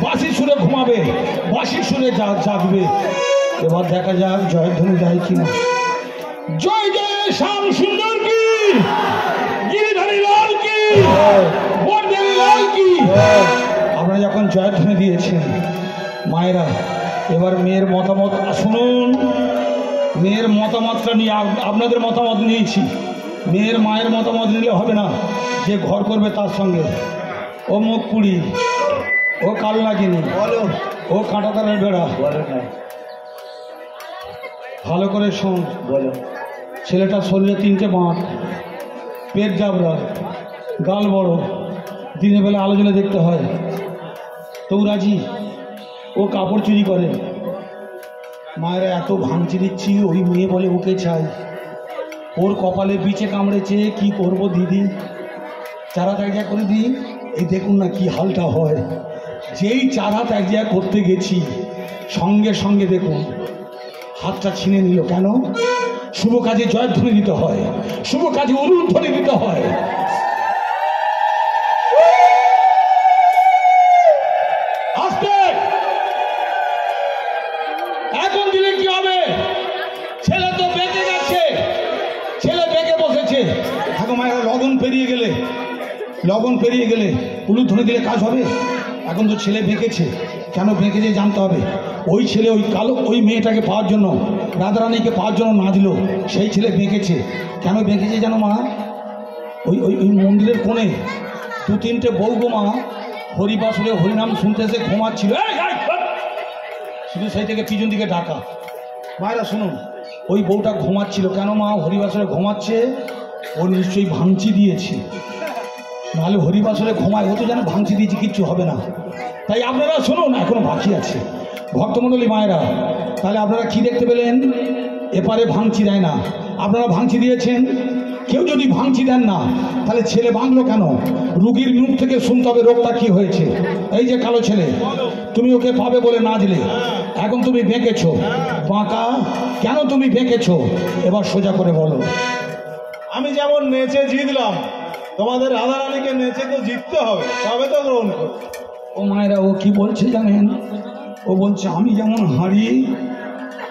বাঁশি সুরে ঘুমাবে, বাঁশি সুরে জাগবে। এবার দেখা যাক জয়ধ্বনি যায় কিনা। জয় জয় শ্যাম সুন্দর কি, গিরিধারী লাল কি, বরদেবী লাল কি। আপনারা যখন জয়ধ্বনি দিয়েছেন মায়েরা, এবার মেয়ের মতামত শুনুন। মেয়ের মতামতটা নিয়ে আপনাদের মতামত নিয়েছি। মেয়ের মায়ের মতামত নিলে হবে না, যে ঘর করবে তার সঙ্গে। ও মুখ পুড়ি, ও কাল লাগিনি, বলো ও কাঁটাতারের বেড়া। বলো না, ভালো করে শোন। বলো। ছেলেটার শরীরে 3টে বাঁট, পেট জাবরা, গাল বড়, দিনের বেলা আলো জ্বলে দেখতে হয়। তবু রাজি। ও কাপড় চুরি করে। মায়েরা এত ভাঙচি দিচ্ছি, ওই মেয়ে বলে ওকে চাই। ওর কপালে বিচে কামড়েছে, কি করব দিদি, চারা ত্যাগ করে দিই। এই দেখুন না কি হালটা হয়। যেই চারা ত্যাগ করতে গেছি, সঙ্গে সঙ্গে দেখুন হাতটা ছিনে নিল। কেন? শুভ কাজে জয়ধ্বনি দিতে হয়, শুভ কাজে উলুধ্বনি দিতে হয়। আস্তে এখন দিলে কি হবে? ছেলে তো বেঁকে গেছে, ছেলে বেঁকে বসেছে। এখন মায়েরা লগন পেরিয়ে গেলে, লগন পেরিয়ে গেলে উলুধ্বনি দিলে কাজ হবে? এখন তো ছেলে বেঁকেছে। কেন বেঁকেছে জানতে হবে। ওই ছেলে ওই কালো ওই মেয়েটাকে পাওয়ার জন্য, রাধারানীকে পাওয়ার জন্য নাচলো, সেই ছেলে বেঁকেছে। কেন বেঁকেছে জানো মা? ওই ওই ওই মন্দিরের কোণে 2-3টে বৌগোমা হরিবাসরে হরিনাম শুনতে এসে ঘুমাচ্ছিল। শুধু সেই থেকে পিছন দিকে ডাকা। মায়েরা শুনুন, ওই বউটা ঘুমাচ্ছিল। কেন মা? হরিবাসরে ঘুমাচ্ছে, ও নিশ্চয়ই ভাঙচি দিয়েছে। নাহলে হরিবাসরে ঘুমায়, ও তো যেন ভাঙচি দিয়েছে, কিচ্ছু হবে না। তাই আপনারা শুনুন, এখনো বাকি আছে ভক্তমণ্ডলী মায়েরা। তাহলে আপনারা কি দেখতে পেলেন? এপারে ভাঙচি দেয় না, আপনারা ভাঙচি দিয়েছেন। কেউ যদি ভাঙচি দেন না, তাহলে ছেলে ভাঙলো কেন? রুগীর মুখ থেকে শুনতে হবে রোগটা কি হয়েছে। এই যে কালো ছেলে, তুমি ওকে পাবে বলে নাচলে, এখন তুমি বেঁকেছো। বাঁকা কেন তুমি বেঁকেছো? এবার সোজা করে বলো। আমি যেমন নেচে জিতলাম, তোমাদের রাধারানীকে নেচে তো জিততে হবে, তবে তো গ্রহণ করো। ও মায়েরা, ও কি বলছে জানেন? ও বলছে আমি যেমন হাঁড়ি,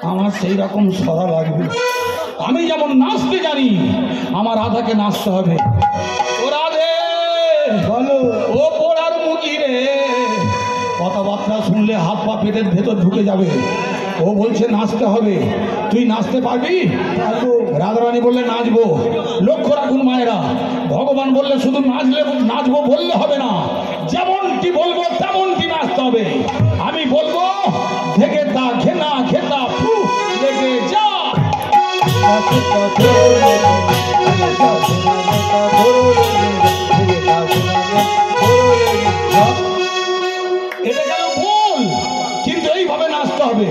আমার সেই রকম সরা লাগবে। আমি যেমন নাচতে জানি, আমার রাধাকে নাচতে হবে। ও রাধে বলো। ও পোড়ার মুখি রে, কথাবার্তা শুনলে হাত পা পেটের ভেতর ঢুকে যাবে। ও বলছে নাচতে হবে, তুই নাচতে পারবি? রাধারানী বললে নাচবো। লক্ষ্য রাখুন মায়েরা, ভগবান বললে শুধু নাচবো বললে হবে না, যেমনটি বলবো তেমনটি নাচতে হবে। আমি বলবো থেকে তা ঘেনা খেতা ফু লেগে যা। এটা কেন ভুল, কিন্তু এইভাবে নাচতে হবে।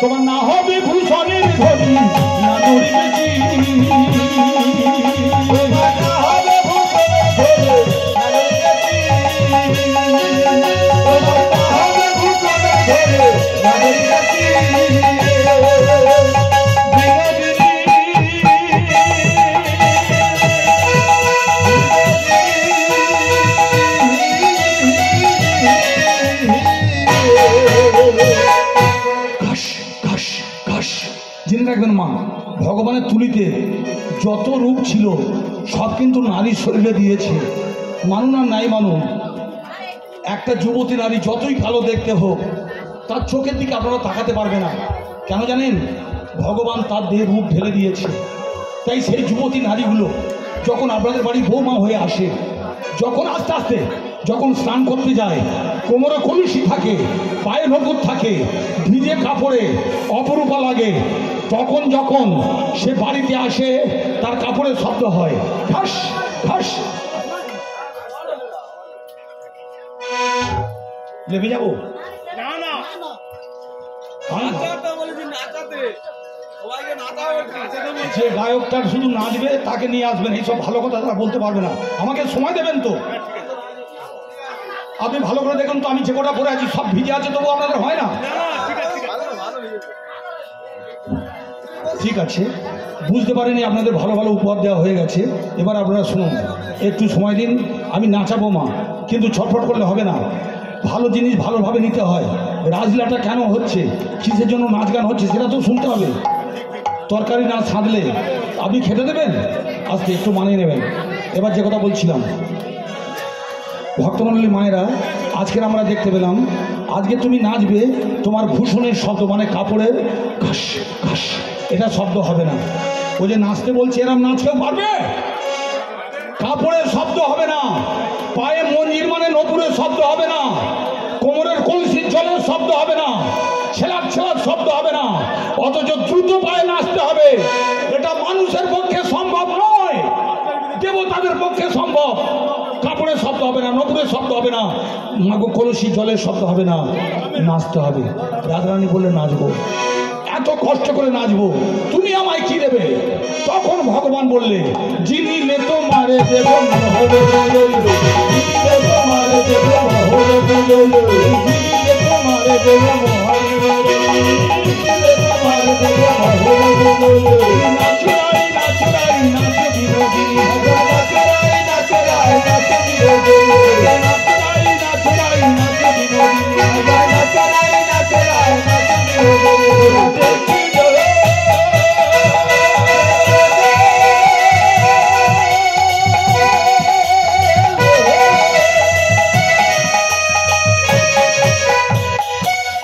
তোমার না হবে ভূষণের ধরি, না দড়িবে চিনি। তোমার না হবে ভূষণের ধরি, না দড়িবে চিনি। তোমার না হবে ভূষণের ধরি, না দড়িবে চিনি। জেনে রাখবেন মা, ভগবানের তুলিতে যত রূপ ছিল সব কিন্তু নারীর শরীরে দিয়েছে। মানুন আর নাই মানুন, একটা যুবতী নারী যতই কালো দেখতে হোক, তার চোখের দিকে আপনারা তাকাতে পারবে না। কেন জানেন? ভগবান তার দেহে রূপ ঢেলে দিয়েছে। তাই সেই যুবতী নারীগুলো যখন আপনাদের বাড়ি বৌমা হয়ে আসে, যখন আস্তে আস্তে যখন স্নান করতে যায়, কোমরে কলুষি থাকে, পায়ে নকুর থাকে, ভিজে কাপড়ে অপরূপা লাগে, তখন যখন সে বাড়িতে আসে তার কাপড়ের শব্দ হয় ঠাস ঠাস। লেগে যাবো? না না, নাচাতে বলেছি, নাচাতে সবাইকে নাচাবে, নাচাতে বলছি। যে গায়কটার শুধু নাচবে তাকে নিয়ে আসবেন, এইসব ভালো কথা তারা বলতে পারবে না। আমাকে সময় দেবেন তো। আপনি ভালো করে দেখুন তো, আমি যে কটা পরে আছি সব ভিজে আছে, তবু আপনাদের হয় না? ঠিক আছে, বুঝতে পারিনি আপনাদের ভালো ভালো উপহার দেওয়া হয়ে গেছে। এবার আপনারা শুনুন, একটু সময় দিন, আমি নাচাবো মা, কিন্তু ছটফট করলে হবে না। ভালো জিনিস ভালোভাবে নিতে হয়। রাজলীলাটা কেন হচ্ছে, কিসের জন্য নাচ গান হচ্ছে, সেটা তো শুনতে হবে। তরকারি না ছাঁদলে আপনি খেতে দেবেন? আজকে একটু মানিয়ে নেবেন। এবার যে কথা বলছিলাম, ভক্তমণ্ডলী মায়েরা, আজকের আমরা দেখতে পেলাম, আজকে তুমি নাচবে, তোমার ভূষণের শব্দ মানে কাপড়ের ঘাস ঘাস এটা শব্দ হবে না। ও যে নাচতে বলছে এরম নাচ কেউ পারবে? কাপড়ের শব্দ হবে না, পায়ে মঞ্জির মানে নপুরের শব্দ হবে না, কোমরের কলসির জলের শব্দ হবে না, ছেলার ছেলার শব্দ হবে না, অথচ দ্রুত পায়ে নাচতে হবে। এটা মানুষের পক্ষে সম্ভব নয়, দেবতাদের পক্ষে সম্ভব। কাপড়ের শব্দ হবে না, নপুরের শব্দ হবে না, কলসির জলের শব্দ হবে না, নাচতে হবে। রাধারানী বললে নাচবো, এত কষ্ট করে নাচবো, তুমি আমায় কি দেবে? তখন ভগবান বললে যিনি নেতো মারে দেব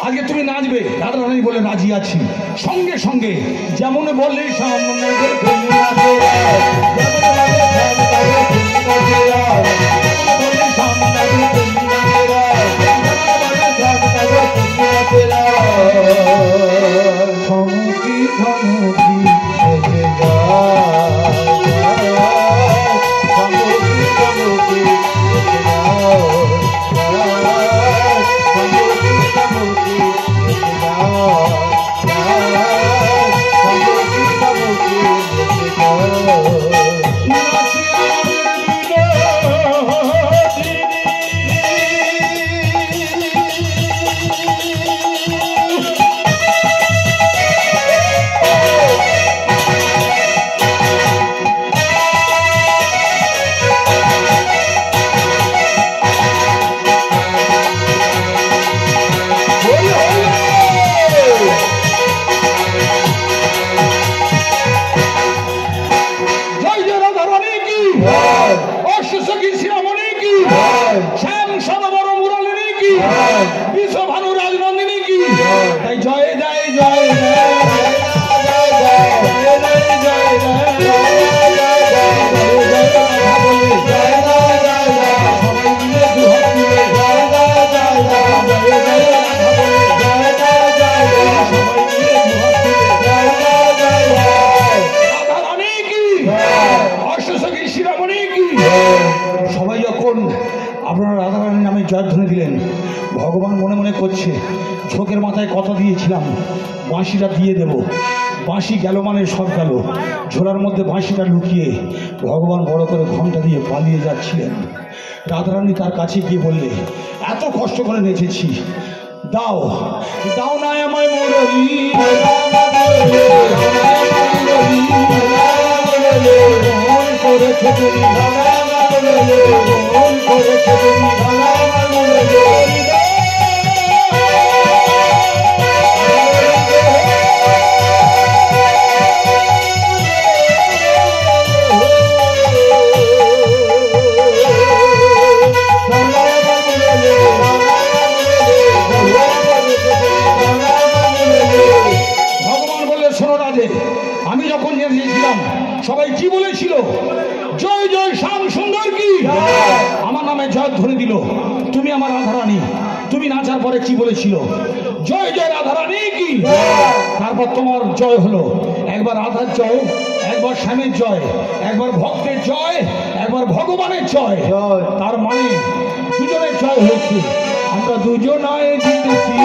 আগে তুমি নাচবে। রাধারানী বলে রাজি আছি। সঙ্গে সঙ্গে যেমন বললে সামনে বিশ্বভানু রাজনন্দিনী কি, তাই জয় জয় জয় সবাই যখন আপনারা রাধারানীর নামে জয়ধ্বনি দিলেন, ভগবান মনে মনে করছে ঝোঁকের মাথায় কথা দিয়েছিলাম বাঁশিটা দিয়ে দেব, বাঁশি গেল মানে সব গেল। ঝোলার মধ্যে বাঁশিটা লুকিয়ে ভগবান বড় করে ঘণ্টা দিয়ে পালিয়ে যাচ্ছিলেন। রাধারানী তার কাছে গিয়ে বললে এত কষ্ট করে নেচেছি, দাও দাও না আমায় মুরলী, করেছে তুমি আমি যখন জেনেছিলাম সবাই কি বলেছিল, জয় জয় শ্যাম সুন্দর কি, আমার নামে জয়ধ্বনি দিল। তুমি আমার রাধারানী, তুমি নাচার পরে কি বলেছিল, জয় জয় রাধারানী কি, তারপর তোমার জয় হলো। একবার রাধার জয়, একবার শ্যামের জয়, একবার ভক্তের জয়, একবার ভগবানের জয়। তার মানে দুজনের জয় হয়েছে। আমরা দুজনায় জিতেছি,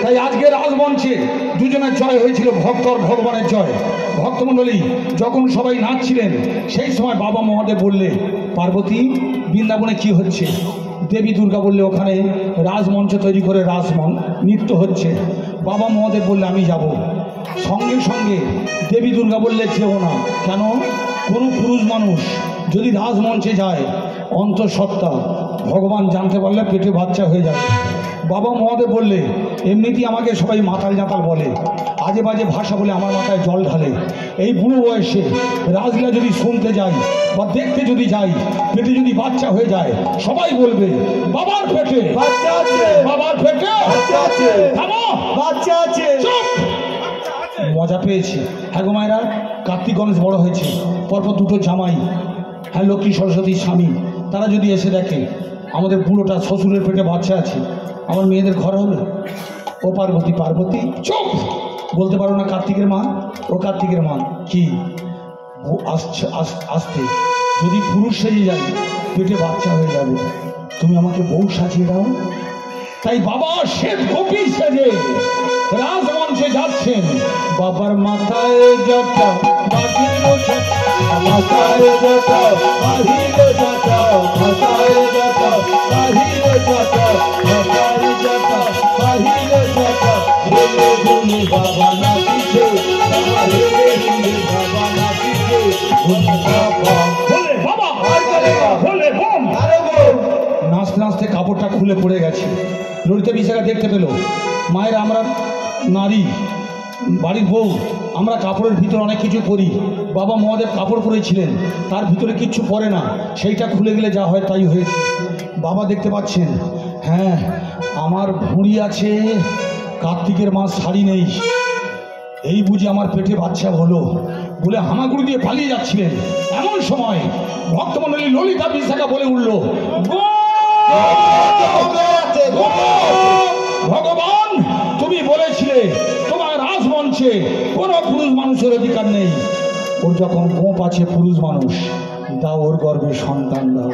তাই আজকে রাজমঞ্চে দুজনের জয় হয়েছিল, ভক্ত আর ভগবানের জয়। ভক্তমণ্ডলী যখন সবাই নাচছিলেন সেই সময় বাবা মহাদেব বললে, পার্বতী বৃন্দাবনে কি হচ্ছে? দেবী দুর্গা বললে, ওখানে রাজমঞ্চ তৈরি করে নৃত্য হচ্ছে। বাবা মহাদেব বললে, আমি যাব। সঙ্গে সঙ্গে দেবী দুর্গা বললে, যেও না। কেন? কোনো পুরুষ মানুষ যদি রাজমঞ্চে যায়, অন্তঃসত্ত্বা ভগবান জানতে পারলে পেটে বাচ্চা হয়ে যাবে। বাবা মহাদেব বললে এমনিতেই আমাকে সবাই মাতাল জাতাল বলে, আজে বাজে ভাষা বলে আমার মাথায় জল ঢালে। এই বুড়ো বয়সে রাজলীলা যদি শুনতে যাই বা দেখতে যদি যাই, পেটে যদি বাচ্চা হয়ে যায়, সবাই বলবে বাবার পেটে বাচ্চা আছে, বাবার পেটে বাচ্চা আছে, থামো, বাচ্চা আছে। চুপ! মজা পেয়েছি। হ্যাঁ গো মায়েরা, কার্তিক গণেশ বড় হয়েছে, পরপর দুটো জামাই, হ্যাঁ লক্ষ্মী সরস্বতীর স্বামী, তারা যদি এসে দেখে আমাদের বুড়োটা শ্বশুরের পেটে বাচ্চা আছে, আমার মেয়েদের ঘর হবে। ও পার্বতী, পার্বতী চুপ! বলতে পারো না কার্তিকের মা? ও কার্তিকের মা কি আসতে যদি পুরুষ সেজে যায় পেটে বাচ্চা হয়ে যাবে, তুমি আমাকে বউ সাজিয়ে দাও। তাই বাবা শ্বেত গোপী সেজে রাজমঞ্চে যাচ্ছেন। বাবার মাথায় জটা, মাথায় জটা, মাথায় জটা, বাহিরে জটা, মাথায় জটা, বাহিরে জটা, মাথায় জটা, বাহিরে জটা। হেলে দুলে বাবা নাচিছে, বাবা হেলে দুলে বাবা নাচিছে। বাবা বলে বাবা, বলে বোম। আরে বল, নাচতে নাচতে কাপড়টা খুলে পড়ে গেছে। ললিতা বিশাখা দেখতে পেল। মায়ের আমরা নারী, বাড়ির বউ, আমরা কাপড়ের ভিতরে অনেক কিছু করি। বাবা মহাদেব কাপড় পরেছিলেন, তার ভিতরে কিচ্ছু পরে না, সেইটা খুলে গেলে যা হয় তাই হয়েছে। বাবা দেখতে পাচ্ছেন, হ্যাঁ আমার ভুঁড়ি আছে, কার্তিকের মা শাড়ি নেই, এই বুঝি আমার পেটে বাচ্চা হলো বলে হামাগুড়ি দিয়ে পালিয়ে যাচ্ছিলেন। এমন সময় ভক্তমণ্ডলী ললিতা বিশাখা বলে উঠল, ভগবান তুমি বলেছিলে তোমার রাজমঞ্চে কোনো পুরুষ মানুষের অধিকার নেই, ওর যখন গোপ আছে পুরুষ মানুষ, দাও ওর গর্ভে সন্তান দাও।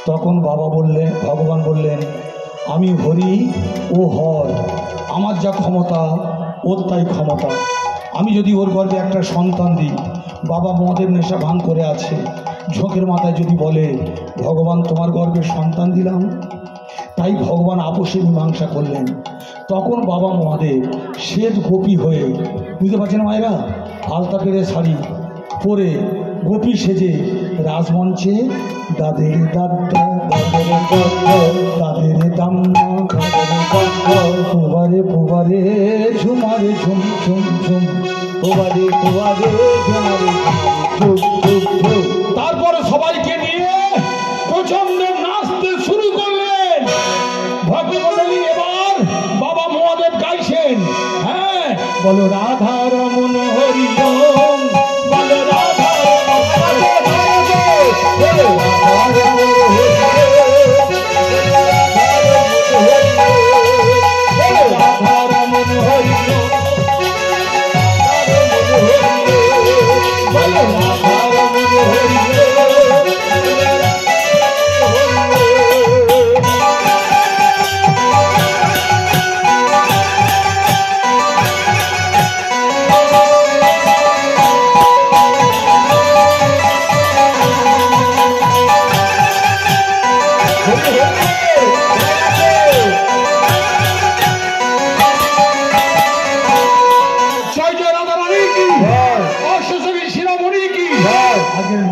তখন বাবা বললেন, ভগবান বললেন, আমি হরি ও হর, আমার যা ক্ষমতা ওর তাই ক্ষমতা। আমি যদি ওর গর্ভে একটা সন্তান দিই, বাবা মহাদেব নেশা ভান করে আছে, ঝোঁকের মাথায় যদি বলে ভগবান তোমার গর্ভে সন্তান দিলাম, তাই ভগবান আপোষে মীমাংসা করলেন। তখন বাবা মহাদেব শ্বেত গোপী হয়ে, বুঝতে পারছেন মায়েরা, আলতা পেরে শাড়ি পরে গোপী সেজে রাজমঞ্চে দাদের দাদা, দাদের দাম্মা, পুবারে পুবারে ঝুমারে ঝুম ঝুম ঝুম, পুবারে পুবারে ঝুমারে ঝুম ঝুম ঝুম। তারপরে সবাইকে নিয়ে প্রচন্ড নাচতে শুরু করলেন। ভক্তমণ্ডলী এবার বাবা মহাদেব গাইছেন, হ্যাঁ বলো রাধা রমন হরি ওম, বলো রাধা রমন হরি ওম, রাধা রমন হরি ওম, বলো রাধা রমন হরি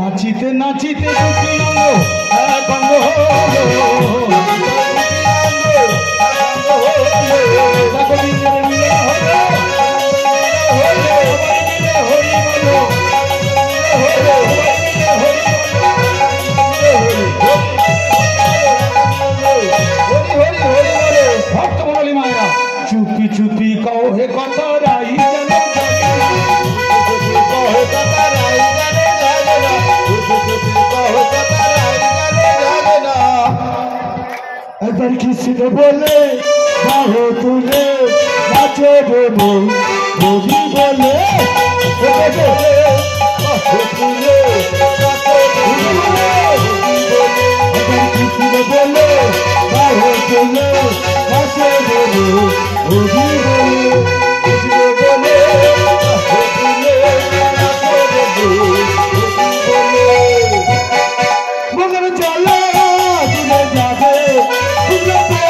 নাচিতে নাচিতে দুটি অঙ্গ এক অঙ্গ ভক্তমণ্ডলী মায়েরা চুপি চুপি কহে কথা রাই একবার কিসিতে বলে বাহো তুলে নাচে দেবো রবি বলে কিসিতে বলে বাহো তুলে নাচে দেবো রবি বলে মগর চলে তুলে যাবে তুলে হবে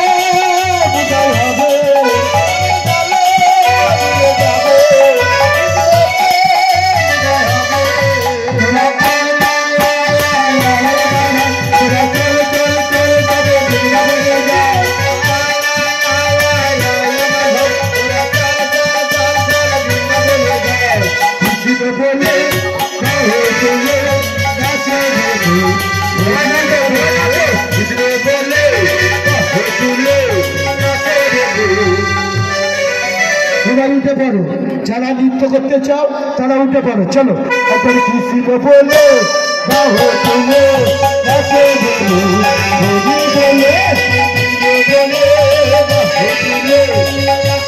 সবাই উঠে পড়ো, যারা নৃত্য করতে চাও তারা উঠে পড়ো, চলো। এখন কৃষ্ণ বলে বাহো তুমি নাচে বলো, হরি বলে বলে বাহো তুমি নাচে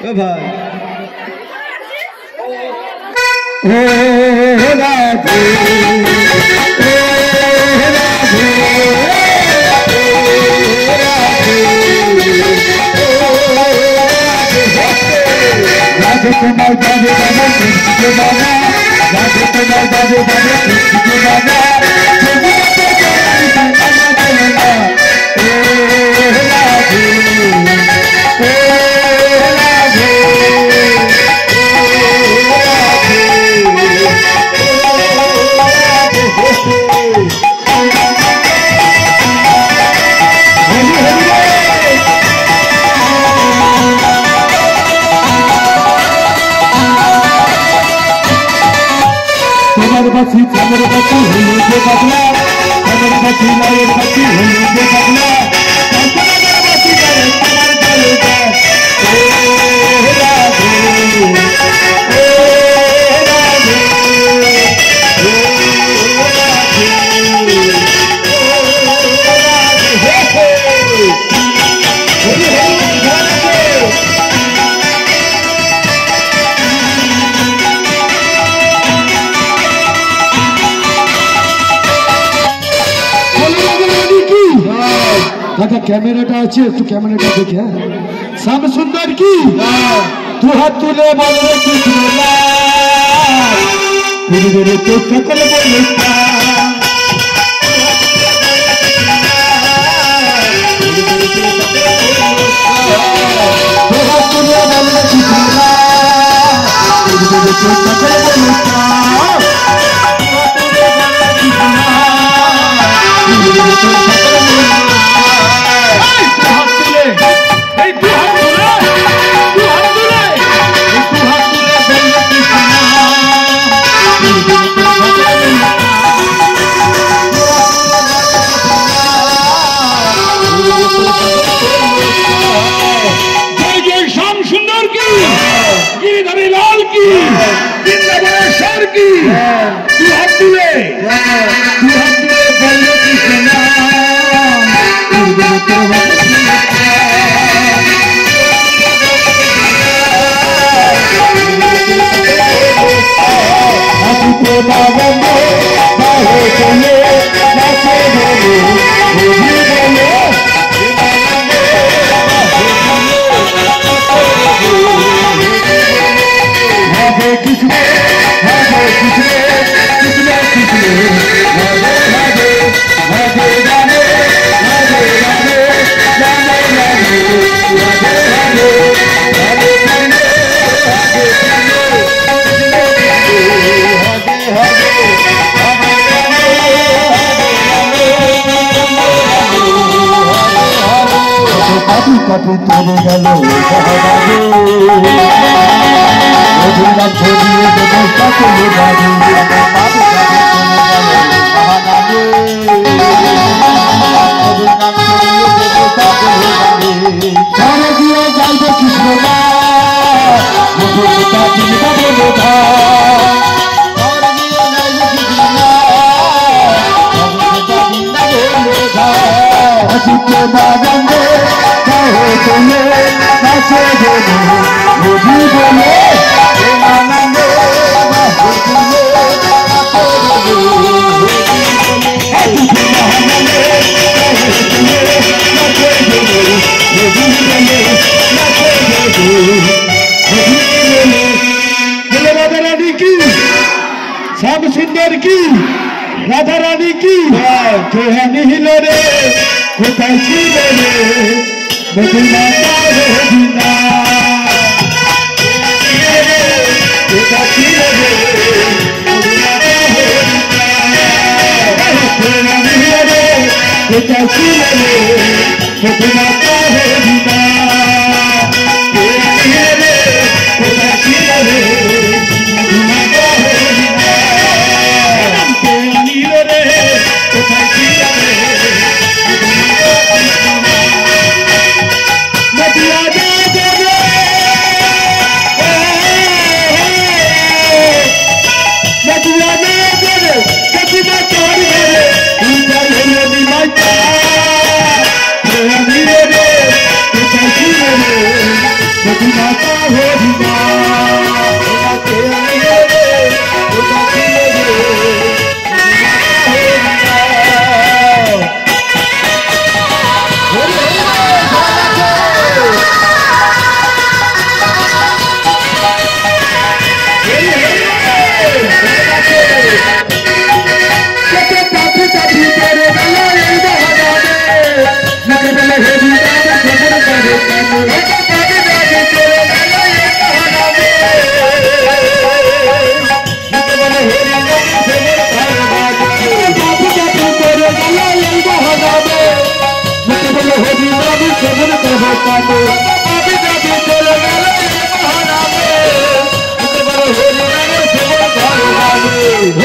दादा कैमराटा আছে একটু ক্যামেরাটা দেখে শ্যাম সুন্দর কি দু হাত তুলে বলবে কৃষ্ণ লাল গুরুদেব তো সকল বলে দু হাত তুলে বলবে কৃষ্ণ লাল গুরুদেব তো সকল বলে কাটি চলে গেল মধুরা ছড়িয়ে ব্যবস্থা চলে যাবে সারে দিয়ে যাইবে কৃষ্ণ বলে শ্যাম সুন্দর কি রাধা রানী কি কেহা নিহিল রে কোথায় ছিল রে মধুমাতা রবিনা কোথায় ছিল রে মধুমাতা রবিনা কেহা নিহিল রে কোথায় ছিল রে মধুমাতা রবিনা কেহা নিহিল রে কোথায় ছিল রে মধুমাতা রবিনা কেহা নিহিল রে কোথায় ছিল রে মধুমাতা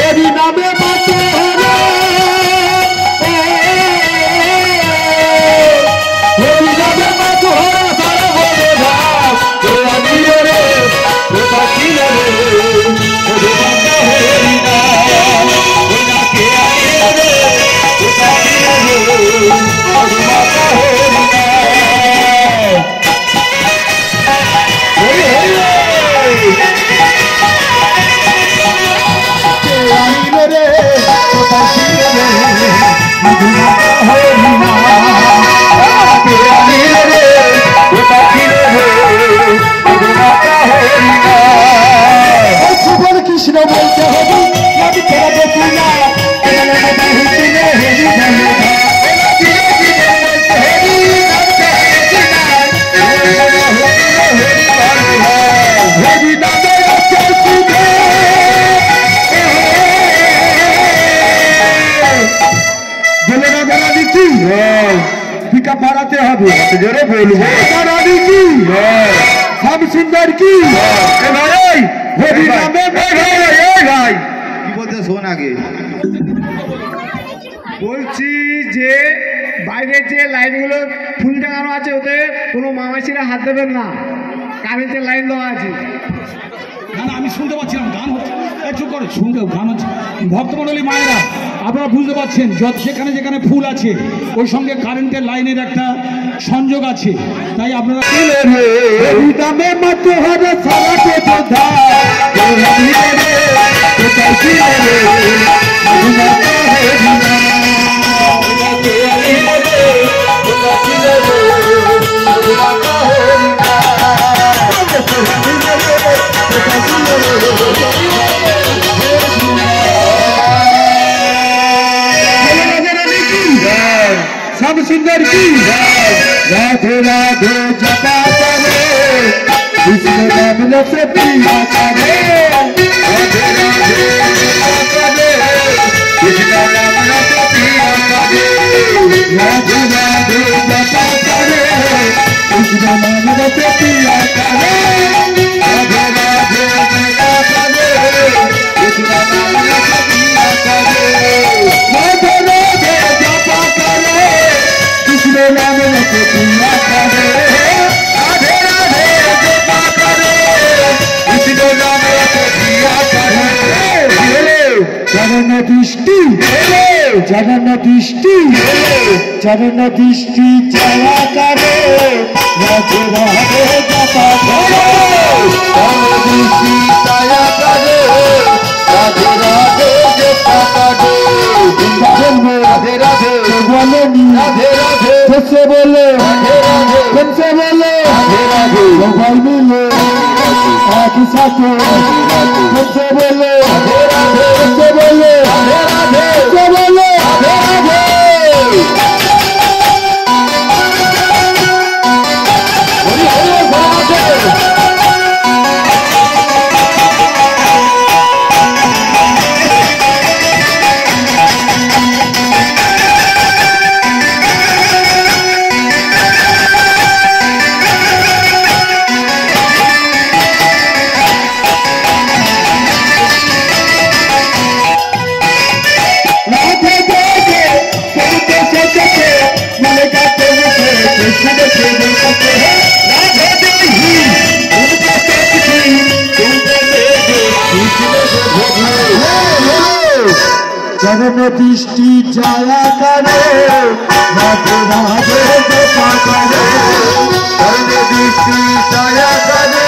হরি নামে মাতে হরে হরি নামে মাতে হরে সারা বলে ভাব তোরা নিরে রে তোরা কিলে রে হরি মাতা হরি না ওনা কে আইলে রে তোরা কিলে রে হরি মাতা হরি না হরি হরি রে কোথায় ছিল রে মধুমাতা হরিণা কে আনিল রে কোথায় ছিল রে মধুমাতা হরিণা জীবন কৃষ্ণ বলতে হবে আমি তোরা দেখি না হেরি টিকা বাড়াতে হবে জোরে বলবো রানী কি শ্যাম সুন্দর কি হরি নামে ভাই কি বলতে শোন আগে বলছি যে বাইরের যে লাইনগুলো ফুল টাঙানো আছে ওতে কোনো মামাসিরা হাত দেবেন না কারেন্টের লাইন দেওয়া আছে না না আমি শুনতে পাচ্ছিলাম গান হচ্ছে একটু করে শুনতে গান হচ্ছে ভক্তমণ্ডলী মায়েরা আপনারা বুঝতে পারছেন যেখানে যেখানে ফুল আছে ওই সঙ্গে কারেন্টের লাইনের একটা সংযোগ আছে তাই আপনারা নামে মত হরে সারা কোথা श्याम सुंदर की राधे राधे जपा करे कृष्ण नाम से पिया करे राधे राधे जपा करे कृष्ण नाम से पिया करे राधे राधे जपा करे कृष्ण नाम से पिया करे राधे राधे जपा करे कृष्ण नाम से पिया करे राधे राधे जपा करे कृष्ण नाम से पिया करे राधे राधे जपा करे कृष्ण नाम से पिया करे चरण दृष्टि चरण दृष्टि चरण दृष्टि छाया करे राधे राधे जपा करे चरण दृष्टि छाया करे राधे राधे जपा करे राधे राधे बोले राधे राधे कैसे बोले राधे राधे कैसे बोले राधे राधे भाई मिले आखिर साथ कैसे बोले राधे राधे চরণ দৃষ্টি ছায়া করে রাধে রাধে জপা করে চরণ দৃষ্টি ছায়া করে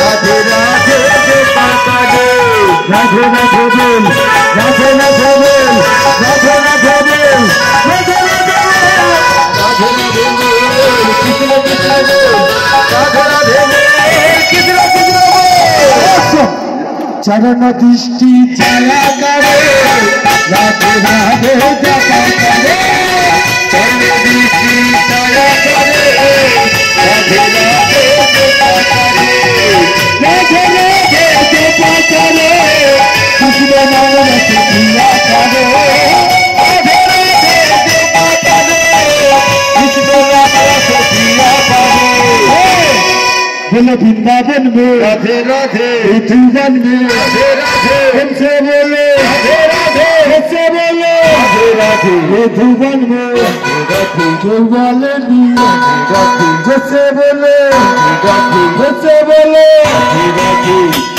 রাধে রাধে জপা করে রাধে রাধে বল রাধে রাধে বল রাধে রাধে বল রাধে রাধে বল রাধে রাধে বল কৃষ্ণ কৃষ্ণ বল রাধে রাধে বল কৃষ্ণ কৃষ্ণ বল চরণ দৃষ্টি ছায়া করে রাধে রাধে জপা করে চরণ দৃষ্টি ছায়া করে রাধে রাধে জপা করে রাধে রাধে জপা করে কৃষ্ণ নাম রসে প্রিয়া করে রাধে রাধে জপা করে কৃষ্ণ নাম রসে প্রিয়া করে बोलो वृंदावन में राधे राधे मधुबन में राधे राधे हमसे बोले राधे राधे हमसे बोले राधे राधे मधुबन में राधे जो वाले राधे राधे जैसे बोले राधे जैसे बोले राधे राधे